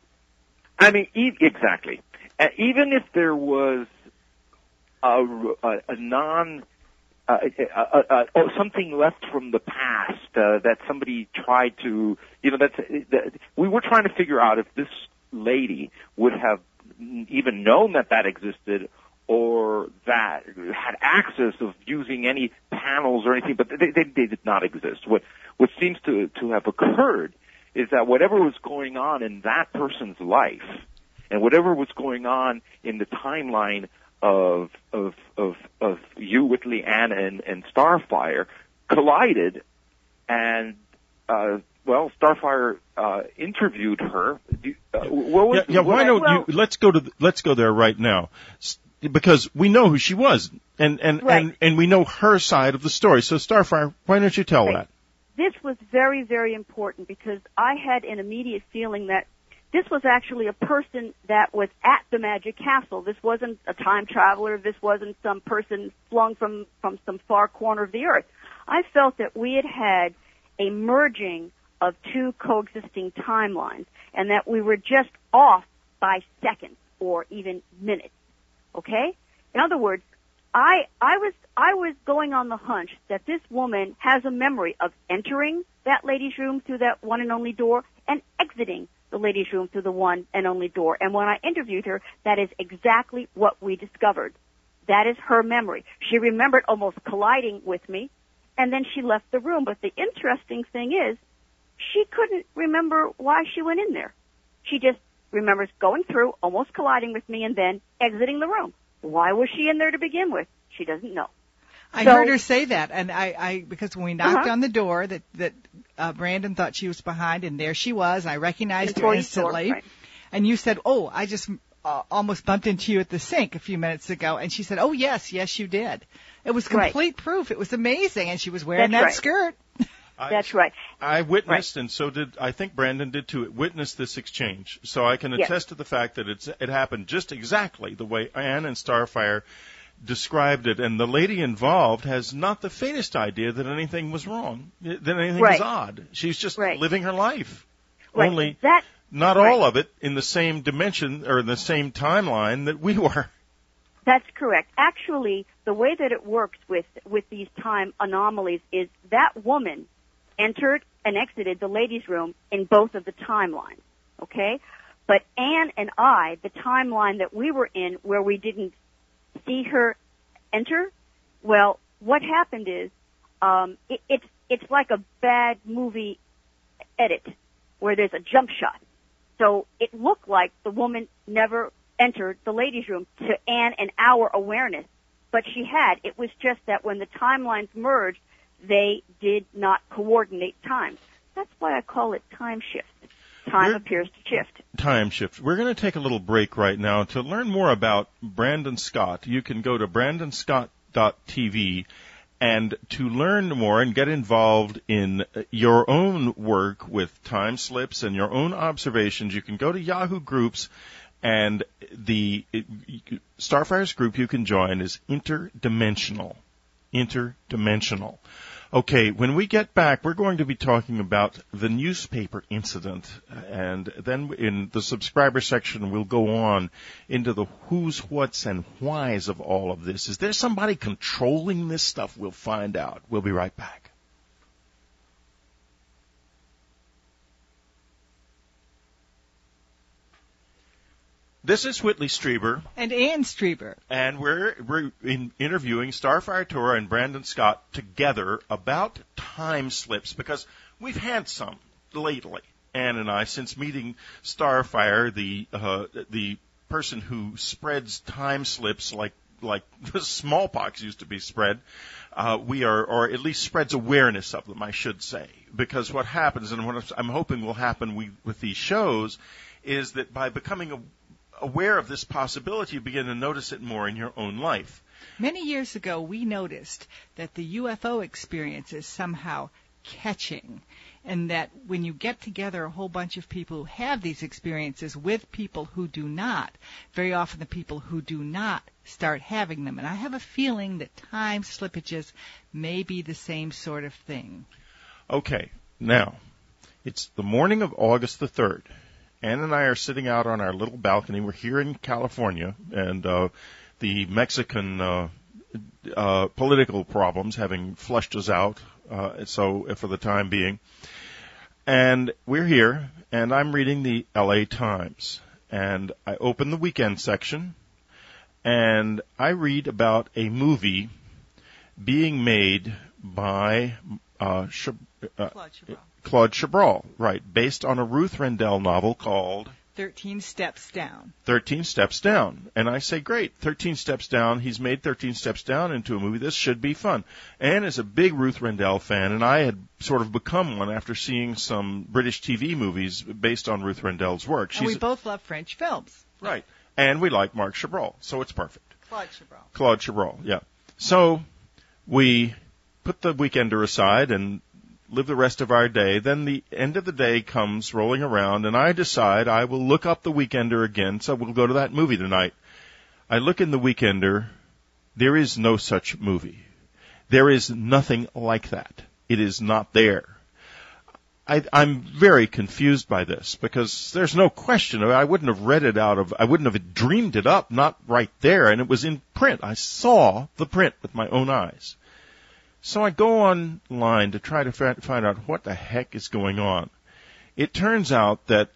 I mean, exactly. Even if there was something left from the past that somebody tried to, we were trying to figure out if this lady would have even known that existed, or that had access of using any panels or anything, but they did not exist. What seems to have occurred is that whatever was going on in that person's life, and whatever was going on in the timeline of you, Whitley, Anne, and Starfire collided, and Starfire interviewed her.
Let's go there right now, because we know who she was, and we know her side of the story. So Starfire, why don't you tell that?
This was very, very important, because I had an immediate feeling that this was actually a person that was at the Magic Castle. This wasn't a time traveler. This wasn't some person flung from some far corner of the earth. I felt that we had a merging of two coexisting timelines, and that we were just off by seconds or even minutes. Okay? In other words, I was going on the hunch that this woman has a memory of entering that ladies' room through that one and only door and exiting the ladies' room through the one and only door. And when I interviewed her, that is exactly what we discovered. That is her memory. She remembered almost colliding with me, and then she left the room. But the interesting thing is, she couldn't remember why she went in there. She just remembers going through, almost colliding with me, and then exiting the room. Why was she in there to begin with? She doesn't know.
I heard her say that, and I because when we knocked on the door, that Brandon thought she was behind, and there she was. I recognized her instantly,
right.
And you said, "Oh, I just almost bumped into you at the sink a few minutes ago," and she said, "Oh, yes, you did." It was complete proof. It was amazing, and she was wearing that skirt.
That's right.
I witnessed, and so did, I think Brandon did too, witnessed this exchange. So I can attest to the fact that it happened just exactly the way Anne and Starfire described it, and the lady involved has not the faintest idea that anything was wrong, that anything was odd. She's just living her life.
Right.
Only not all of it in the same dimension or in the same timeline that we were.
That's correct. Actually, the way that it works with these time anomalies is that woman entered and exited the ladies' room in both of the timelines, okay? But Anne and I, the timeline that we were in where we didn't see her enter, well, what happened is it's like a bad movie edit where there's a jump shot. So it looked like the woman never entered the ladies' room to Anne and our awareness, but she had. It was just that when the timelines merged, they did not coordinate time. That's why I call it time shift. Time appears to shift.
Time shift. We're going to take a little break right now. To learn more about Brandon Scott, you can go to brandonscott.tv, and to learn more and get involved in your own work with time slips and your own observations, you can go to Yahoo Groups, and the Starfire's group you can join is Interdimensional. Interdimensional. Okay, when we get back, we're going to be talking about the newspaper incident, and then in the subscriber section, we'll go on into the who's, what's, and whys of all of this. Is there somebody controlling this stuff? We'll find out. We'll be right back. This is Whitley Strieber.
And Ann Strieber.
And we're interviewing Starfire Tour and Brandon Scott together about time slips, because we've had some lately, Ann and I, since meeting Starfire, the person who spreads time slips like the smallpox used to be spread. Or at least spreads awareness of them, I should say. Because what happens, and what I'm hoping will happen with these shows, is that by becoming aware of this possibility, you begin to notice it more in your own life.
Many years ago, we noticed that the UFO experience is somehow catching, and that when you get together a whole bunch of people who have these experiences with people who do not, very often the people who do not start having them. And I have a feeling that time slippages may be the same sort of thing.
Okay, now, it's the morning of August the 3rd. Ann and I are sitting out on our little balcony. We're here in California, and the Mexican political problems having flushed us out, so for the time being. And we're here, and I'm reading the LA Times. And I open the weekend section, and I read about a movie being made by
Claude Chabrol.
Claude Chabrol, right, based on a Ruth Rendell novel called
13 Steps Down.
13 Steps Down. And I say, great, 13 Steps Down. He's made 13 Steps Down into a movie. This should be fun. Ann is a big Ruth Rendell fan, and I had sort of become one after seeing some British TV movies based on Ruth Rendell's work.
And we both love French films.
Right. And we like Marc Chabrol, so it's perfect.
Claude
Chabrol, yeah. So we put the weekender aside and live the rest of our day. Then the end of the day comes rolling around, and I decide I will look up the weekender again, so we'll go to that movie tonight. I look in the weekender. There is no such movie. There is nothing like that. It is not there. I'm very confused by this, because there's no question. I wouldn't have read it I wouldn't have dreamed it up, not right there, and it was in print. I saw the print with my own eyes. So I go online to try to find out what the heck is going on. It turns out that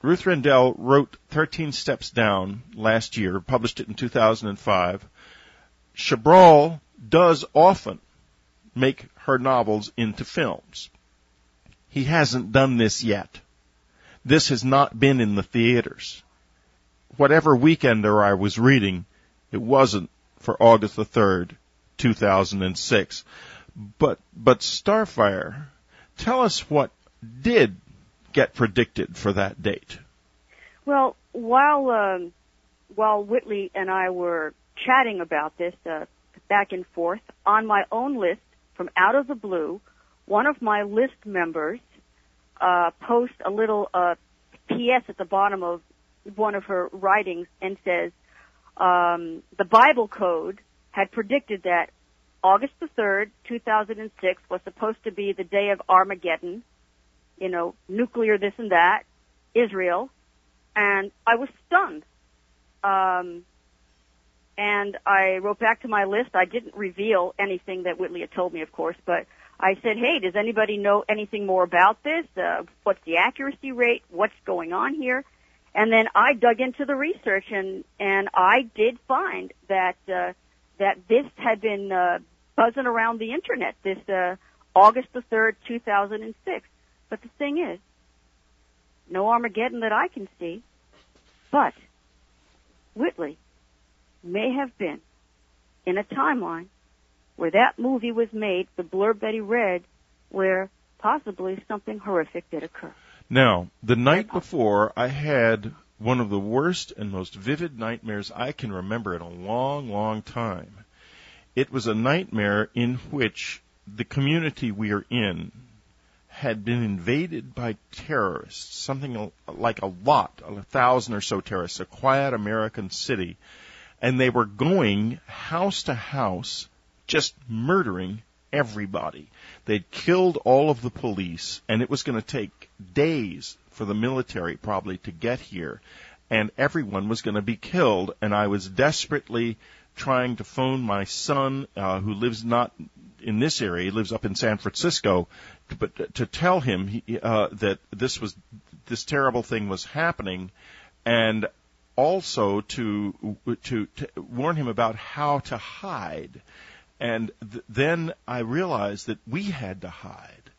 Ruth Rendell wrote 13 Steps Down last year, published it in 2005. Chabrol does often make her novels into films. He hasn't done this yet. This has not been in the theaters. Whatever weekender I was reading, it wasn't for August the 3rd, 2006. But Starfire, tell us what did get predicted for that date.
Well, while Whitley and I were chatting about this back and forth, on my own list, from out of the blue, one of my list members posts a little PS at the bottom of one of her writings and says, the Bible Code had predicted that August the 3rd, 2006 was supposed to be the day of Armageddon, nuclear this and that, Israel, and I was stunned. And I wrote back to my list. I didn't reveal anything that Whitley had told me, of course, but I said, hey, does anybody know anything more about this? What's the accuracy rate? What's going on here? And then I dug into the research, and I did find that this had been buzzing around the internet, this August the 3rd, 2006. But the thing is, no Armageddon that I can see, but Whitley may have been in a timeline where that movie was made, the blurb that he read, where possibly something horrific did occur.
Now, the night before, I had one of the worst and most vivid nightmares I can remember in a long, long time. It was a nightmare in which the community we are in had been invaded by terrorists, something like 1,000 or so terrorists, a quiet American city, and they were going house to house, just murdering everybody. They'd killed all of the police, and it was going to take days for the military probably to get here, and everyone was going to be killed, and I was desperately trying to phone my son, who lives not in this area, he lives up in San Francisco, but to tell him that this terrible thing was happening, and also to warn him about how to hide. And then I realized that we had to hide,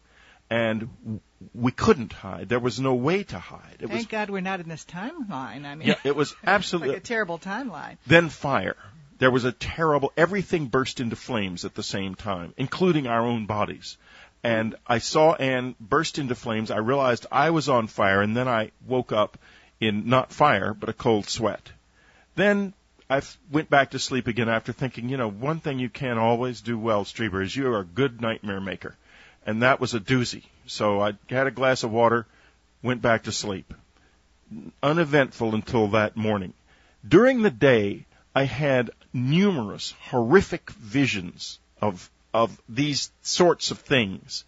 and we couldn't hide. There was no way to hide.
Thank God we're not in this timeline. I mean,
yeah, it was absolutely
like a terrible timeline.
Then fire. There was everything burst into flames at the same time, including our own bodies. And I saw Anne burst into flames. I realized I was on fire, and then I woke up in not fire, but a cold sweat. Then I went back to sleep again after thinking, one thing you can't always do well, Strieber, is you are a good nightmare maker. And that was a doozy. So I had a glass of water, went back to sleep. Uneventful until that morning. During the day, I had numerous horrific visions of these sorts of things.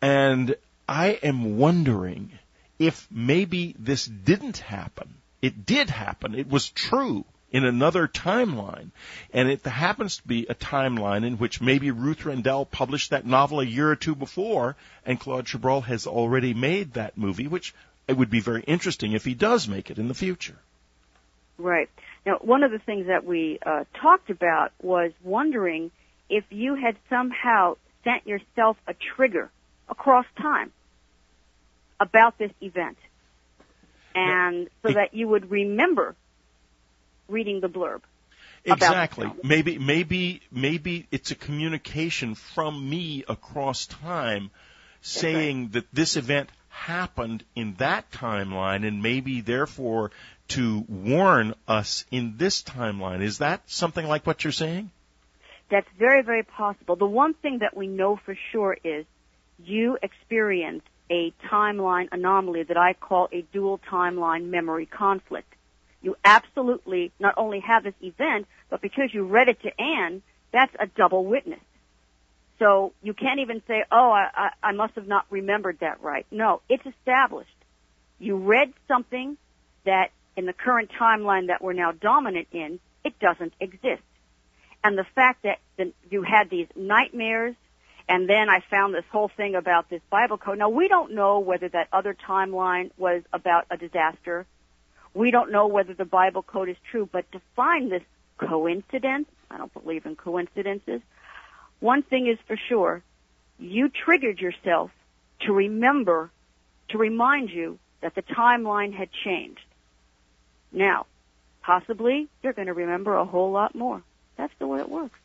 And I am wondering if maybe this didn't happen. It did happen. It was true in another timeline. And it happens to be a timeline in which maybe Ruth Rendell published that novel a year or two before, and Claude Chabrol has already made that movie, which it would be very interesting if he does make it in the future.
Right. Now, one of the things that we talked about was wondering if you had somehow sent yourself a trigger across time about this event, and so that you would remember reading the blurb.
Exactly. Maybe it's a communication from me across time saying that this event happened in that timeline, and maybe therefore to warn us in this timeline. Is that something like what you're saying?
That's very, very possible. The one thing that we know for sure is you experienced a timeline anomaly that I call a dual timeline memory conflict. You absolutely not only have this event, but because you read it to Anne, that's a double witness. So you can't even say, I must have not remembered that right. No, it's established. You read something that in the current timeline that we're now dominant in, it doesn't exist. And the fact that you had these nightmares, and then I found this whole thing about this Bible code. Now, we don't know whether that other timeline was about a disaster. We don't know whether the Bible code is true, but to find this coincidence, I don't believe in coincidences. One thing is for sure, you triggered yourself to remember, to remind you that the timeline had changed. Now, possibly you're going to remember a whole lot more. That's the way it works.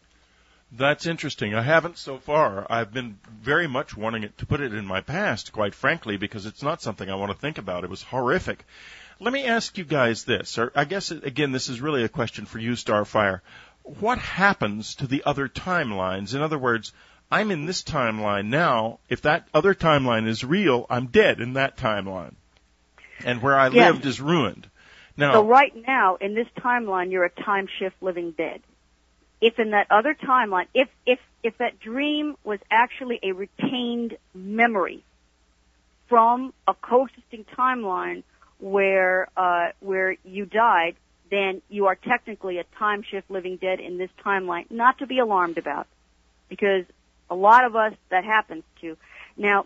That's interesting. I haven't so far. I've been very much wanting it to put it in my past, quite frankly, because it's not something I want to think about. It was horrific. Let me ask you guys this, or I guess, again, this is really a question for you, Starfire. What happens to the other timelines? In other words, I'm in this timeline now. If that other timeline is real, I'm dead in that timeline. And where I lived is ruined. Now,
so right now, in this timeline, you're a time shift living dead. If in that other timeline, if that dream was actually a retained memory from a coexisting timeline where you died, then you are technically a time shift living dead in this timeline, not to be alarmed about, because a lot of us that happens to. Now,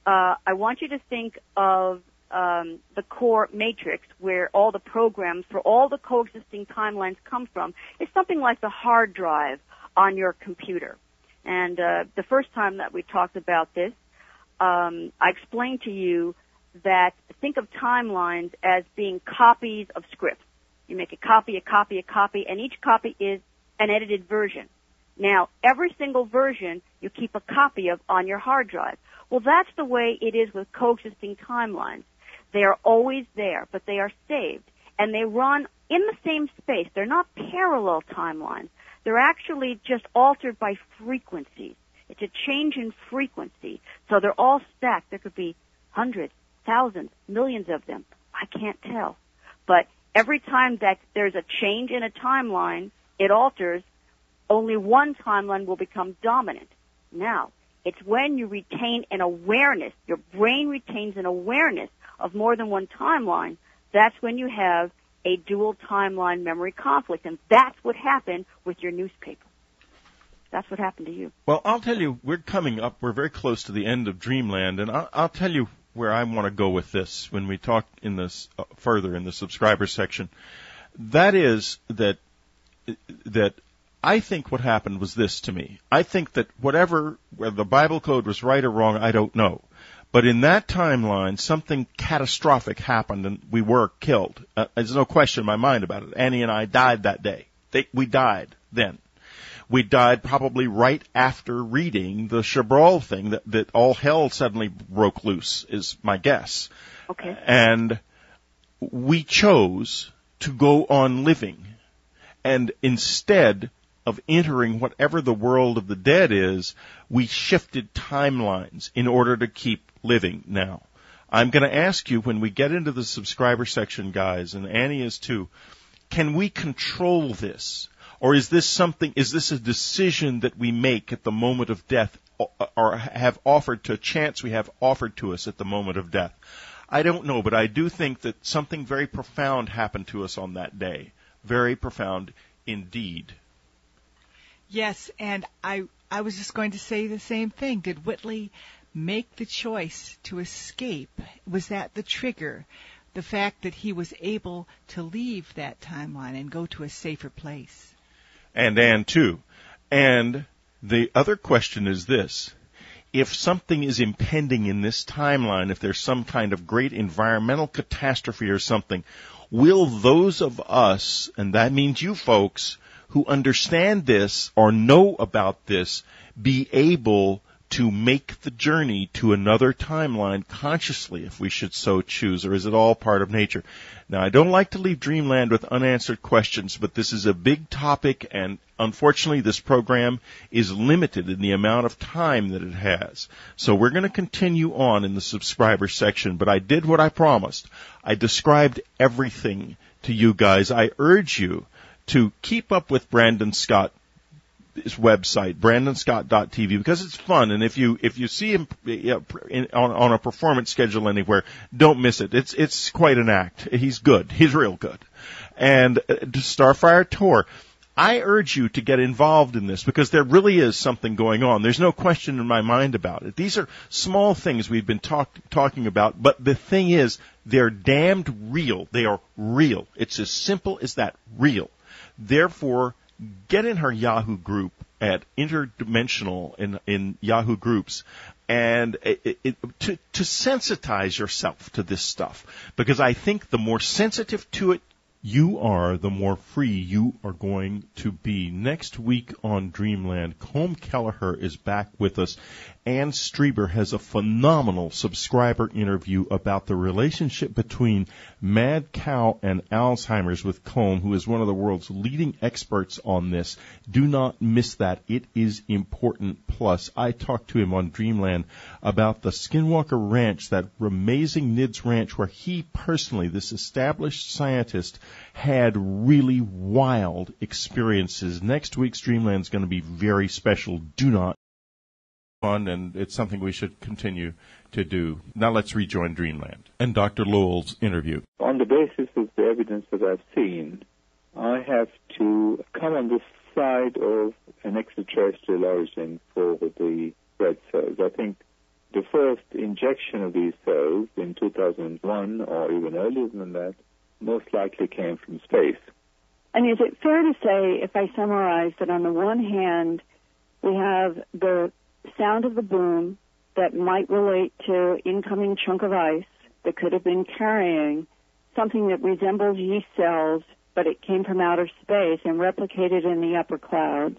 I want you to think of the core matrix where all the programs for all the coexisting timelines come from. It's something like the hard drive on your computer. And the first time that we talked about this, I explained to you that think of timelines as being copies of scripts. You make a copy, and each copy is an edited version. Now, every single version you keep a copy of on your hard drive. Well, that's the way it is with coexisting timelines. They are always there, but they are saved, and they run in the same space. They're not parallel timelines. They're actually just altered by frequencies. It's a change in frequency. So they're all stacked. There could be hundreds, thousands, millions of them. I can't tell. But every time that there's a change in a timeline, it alters. Only one timeline will become dominant. Now, it's when you retain an awareness, your brain retains an awareness of more than one timeline, that's when you have a dual timeline memory conflict. And that's what happened with your newspaper. That's what happened to you.
Well, I'll tell you, we're very close to the end of Dreamland, and I'll tell you where I want to go with this when we talk in this further in the subscriber section. That is that I think what happened was this to me. I think that whether the Bible code was right or wrong, I don't know. But in that timeline, something catastrophic happened, and we were killed. There's no question in my mind about it. Annie and I died that day. We died then. We died probably right after reading the Chabrol thing, that all hell suddenly broke loose, is my guess.
Okay.
And we chose to go on living, and instead of entering whatever the world of the dead is, we shifted timelines in order to keep living now. I'm going to ask you when we get into the subscriber section, guys, and Annie is too, can we control this? Or is this a decision that we make at the moment of death, or have offered to a chance we have offered to us at the moment of death? I don't know, but I do think that something very profound happened to us on that day. Very profound indeed.
Yes, and I was just going to say the same thing. Did Whitley make the choice to escape? Was that the trigger? The fact that he was able to leave that timeline and go to a safer place? And
Anne, too. And the other question is this. If something is impending in this timeline, if there's some kind of great environmental catastrophe or something, will those of us, and that means you folks, who understand this or know about this, be able to make the journey to another timeline consciously, if we should so choose, or is it all part of nature? Now, I don't like to leave Dreamland with unanswered questions, but this is a big topic, and unfortunately this program is limited in the amount of time that it has. So we're going to continue on in the subscriber section, but I did what I promised. I described everything to you guys. I urge you to keep up with Brandon Scott's website, brandonscott.tv, because it's fun, and if you see him on a performance schedule anywhere, don't miss it. It's quite an act. He's good. He's real good. And Starfire Tour, I urge you to get involved in this because there really is something going on. There's no question in my mind about it. These are small things we've been talking about, but the thing is, they're damned real. They are real. It's as simple as that, real. Therefore, get in her Yahoo group at Interdimensional in Yahoo groups and to sensitize yourself to this stuff. Because I think the more sensitive to it you are, the more free you are going to be. Next week on Dreamland, Colm Kelleher is back with us. Ann Strieber has a phenomenal subscriber interview about the relationship between mad cow and Alzheimer's with Colm, who is one of the world's leading experts on this. Do not miss that. It is important. Plus, I talked to him on Dreamland about the Skinwalker Ranch, that amazing NIDS ranch where he personally, this established scientist, had really wild experiences. Next week's Dreamland is going to be very special. Do not fun, and it's something we should continue to do. Now let's rejoin Dreamland and Dr. Lowell's interview.
On the basis of the evidence that I've seen, I have to come on this side of an extraterrestrial origin for the red cells. I think the first injection of these cells in 2001, or even earlier than that, most likely came from space.
And is it fair to say, if I summarize, that on the one hand, we have the sound of the boom that might relate to incoming chunk of ice that could have been carrying something that resembles yeast cells, but it came from outer space and replicated in the upper clouds,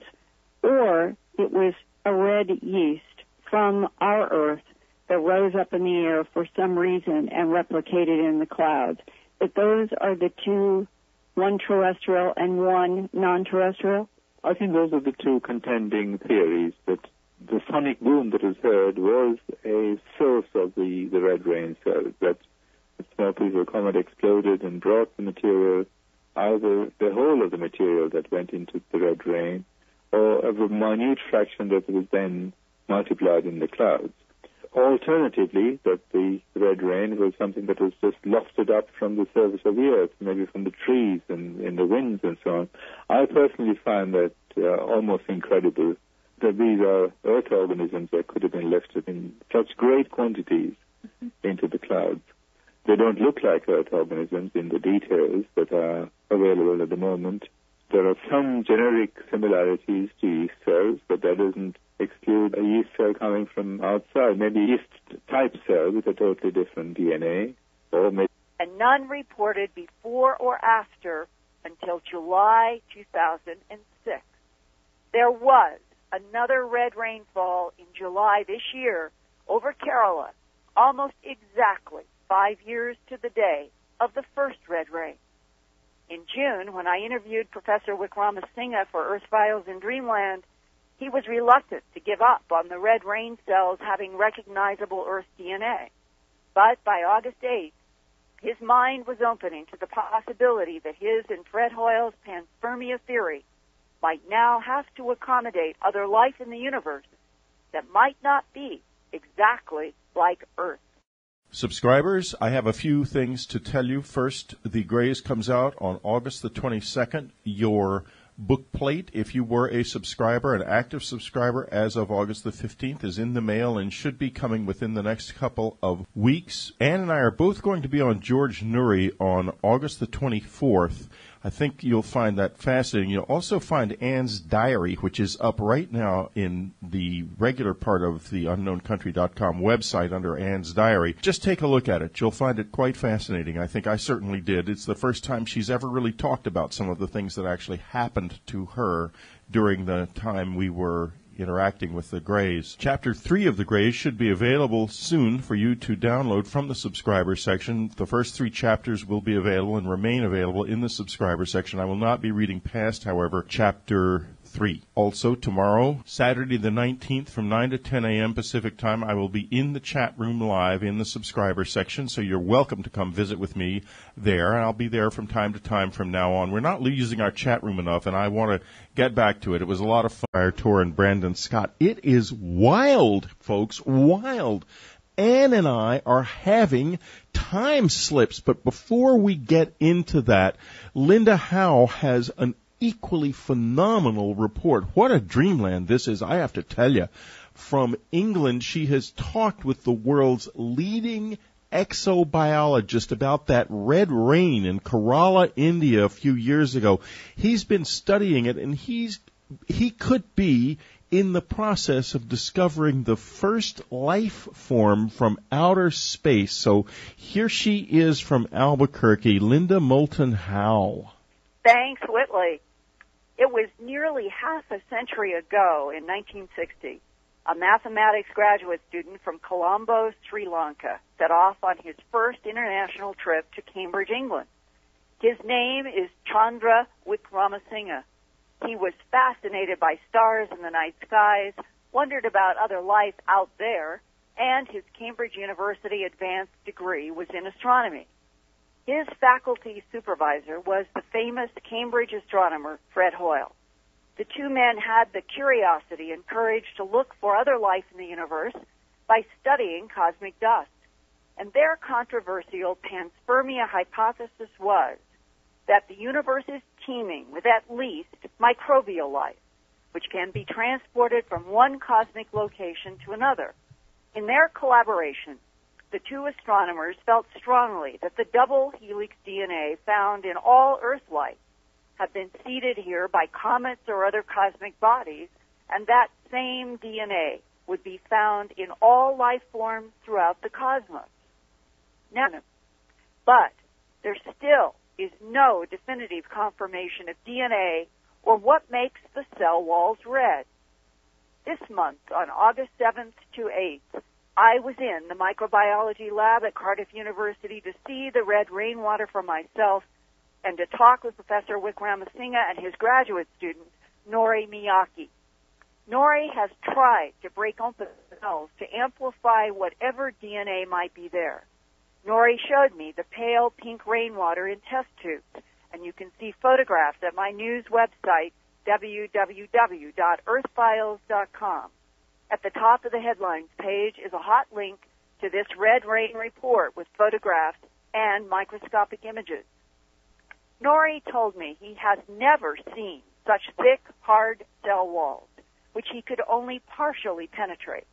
or it was a red yeast from our Earth that rose up in the air for some reason and replicated in the clouds. But those are the two, one terrestrial and one non-terrestrial?
I think those are the two contending theories, that the sonic boom that was heard was a source of the red rain cells, that a small piece of a comet exploded and brought the material, either the whole of the material that went into the red rain, or of a minute fraction that was then multiplied in the clouds. Alternatively, that the red rain was something that was just lofted up from the surface of the earth, maybe from the trees and in the winds and so on. I personally find that almost incredible, that these are earth organisms that could have been lifted in such great quantities into the clouds. They don't look like earth organisms in the details that are available at the moment. There are some generic similarities to yeast cells, but that doesn't exclude a yeast cell coming from outside, maybe yeast-type cell with a totally different DNA, or maybe...
And none reported before or after until July 2006. There was another red rainfall in July this year over Kerala, almost exactly 5 years to the day of the first red rain. In June, when I interviewed Professor Wickramasinghe for Earth Files in Dreamland, he was reluctant to give up on the red rain cells having recognizable Earth DNA. But by August 8th, his mind was opening to the possibility that his and Fred Hoyle's panspermia theory might now have to accommodate other life in the universe that might not be exactly like Earth.
Subscribers, I have a few things to tell you. First, The Grays comes out on August the 22nd. Your book plate, if you were a subscriber, an active subscriber as of August the 15th, is in the mail and should be coming within the next couple of weeks. Ann and I are both going to be on George Noory on August the 24th. I think you'll find that fascinating. You'll also find Ann's diary, which is up right now in the regular part of the unknowncountry.com website under Ann's diary. Just take a look at it. You'll find it quite fascinating. I think I certainly did. It's the first time she's ever really talked about some of the things that actually happened to her during the time we were interacting with the Grays. Chapter 3 of the Grays should be available soon for you to download from the subscriber section. The first 3 chapters will be available and remain available in the subscriber section. I will not be reading past, however, chapter 3. Also, tomorrow, Saturday the 19th, from 9 to 10 a.m. Pacific time, I will be in the chat room live in the subscriber section, so you're welcome to come visit with me there, and I'll be there from time to time from now on. We're not using our chat room enough, and I want to get back to it. It was a lot of fun. Tor and Brandon Scott. It is wild, folks, wild. Ann and I are having time slips, but before we get into that, Linda Howe has an equally phenomenal report. What a dreamland this is, I have to tell you. From England, she has talked with the world's leading exobiologist about that red rain in Kerala, India a few years ago. He's been studying it, and he could be in the process of discovering the first life form from outer space. So here she is from Albuquerque, Linda Moulton Howes.
Thanks, Whitley. It was nearly half a century ago, in 1960, a mathematics graduate student from Colombo, Sri Lanka, set off on his first international trip to Cambridge, England. His name is Chandra Wickramasinghe. He was fascinated by stars in the night skies, wondered about other life out there, and his Cambridge University advanced degree was in astronomy. His faculty supervisor was the famous Cambridge astronomer Fred Hoyle. The two men had the curiosity and courage to look for other life in the universe by studying cosmic dust. And their controversial panspermia hypothesis was that the universe is teeming with at least microbial life, which can be transported from one cosmic location to another. In their collaboration, the two astronomers felt strongly that the double helix DNA found in all Earth life had been seeded here by comets or other cosmic bodies, and that same DNA would be found in all life forms throughout the cosmos. Now, but there still is no definitive confirmation of DNA or what makes the cell walls red. This month, on August 7th to 8th, I was in the microbiology lab at Cardiff University to see the red rainwater for myself and to talk with Professor Wickramasinghe and his graduate student, Nori Miyake. Nori has tried to break open the cells to amplify whatever DNA might be there. Nori showed me the pale pink rainwater in test tubes, and you can see photographs at my news website, www.earthfiles.com. At the top of the headlines page is a hot link to this red rain report with photographs and microscopic images. Nori told me he has never seen such thick, hard cell walls, which he could only partially penetrate.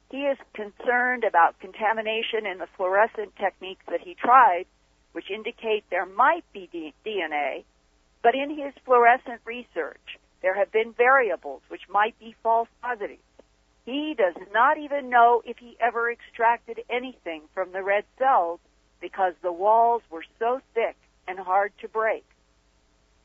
He is concerned about contamination in the fluorescent techniques that he tried, which indicate there might be DNA, but in his fluorescent research, there have been variables which might be false positives. He does not even know if he ever extracted anything from the red cells because the walls were so thick and hard to break.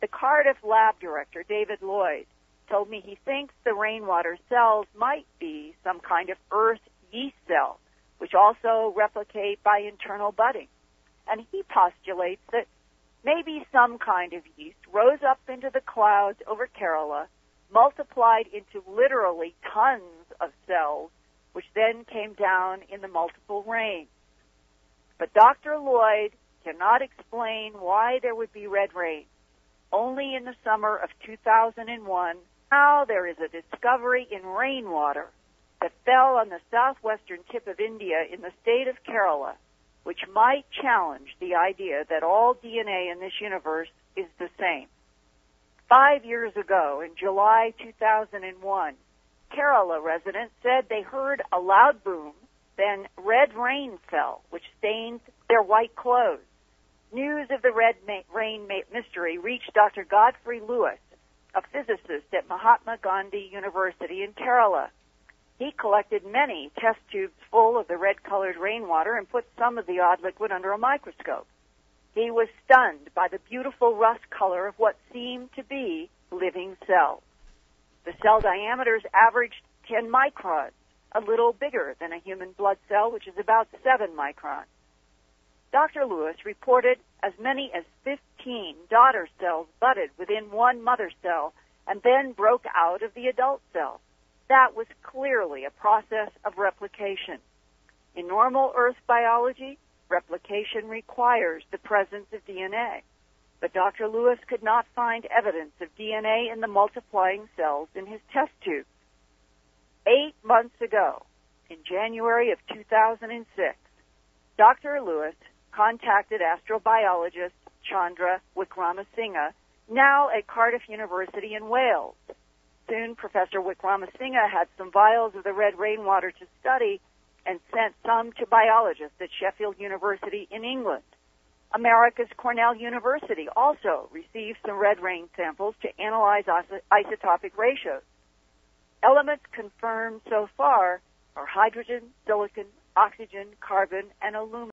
The Cardiff lab director, David Lloyd, told me he thinks the rainwater cells might be some kind of earth yeast cell, which also replicate by internal budding. and he postulates that maybe some kind of yeast rose up into the clouds over Kerala, multiplied into literally tons of cells, which then came down in the multiple rains. But Dr. Lloyd cannot explain why there would be red rain. Only in the summer of 2001, now there is a discovery in rainwater that fell on the southwestern tip of India in the state of Kerala, which might challenge the idea that all DNA in this universe is the same. 5 years ago, in July 2001, Kerala residents said they heard a loud boom, then red rain fell, which stained their white clothes. News of the red rain mystery reached Dr. Godfrey Lewis, a physicist at Mahatma Gandhi University in Kerala. He collected many test tubes full of the red-colored rainwater and put some of the odd liquid under a microscope. He was stunned by the beautiful rust color of what seemed to be living cells. The cell diameters averaged 10 microns, a little bigger than a human blood cell, which is about 7 microns. Dr. Lewis reported as many as 15 daughter cells budded within one mother cell and then broke out of the adult cell. That was clearly a process of replication. In normal Earth biology, replication requires the presence of DNA. But Dr. Lewis could not find evidence of DNA in the multiplying cells in his test tubes. 8 months ago, in January of 2006, Dr. Lewis contacted astrobiologist Chandra Wickramasinghe, now at Cardiff University in Wales. Soon, Professor Wickramasinghe had some vials of the red rainwater to study and sent some to biologists at Sheffield University in England. America's Cornell University also received some red rain samples to analyze isotopic ratios. Elements confirmed so far are hydrogen, silicon, oxygen, carbon, and aluminum.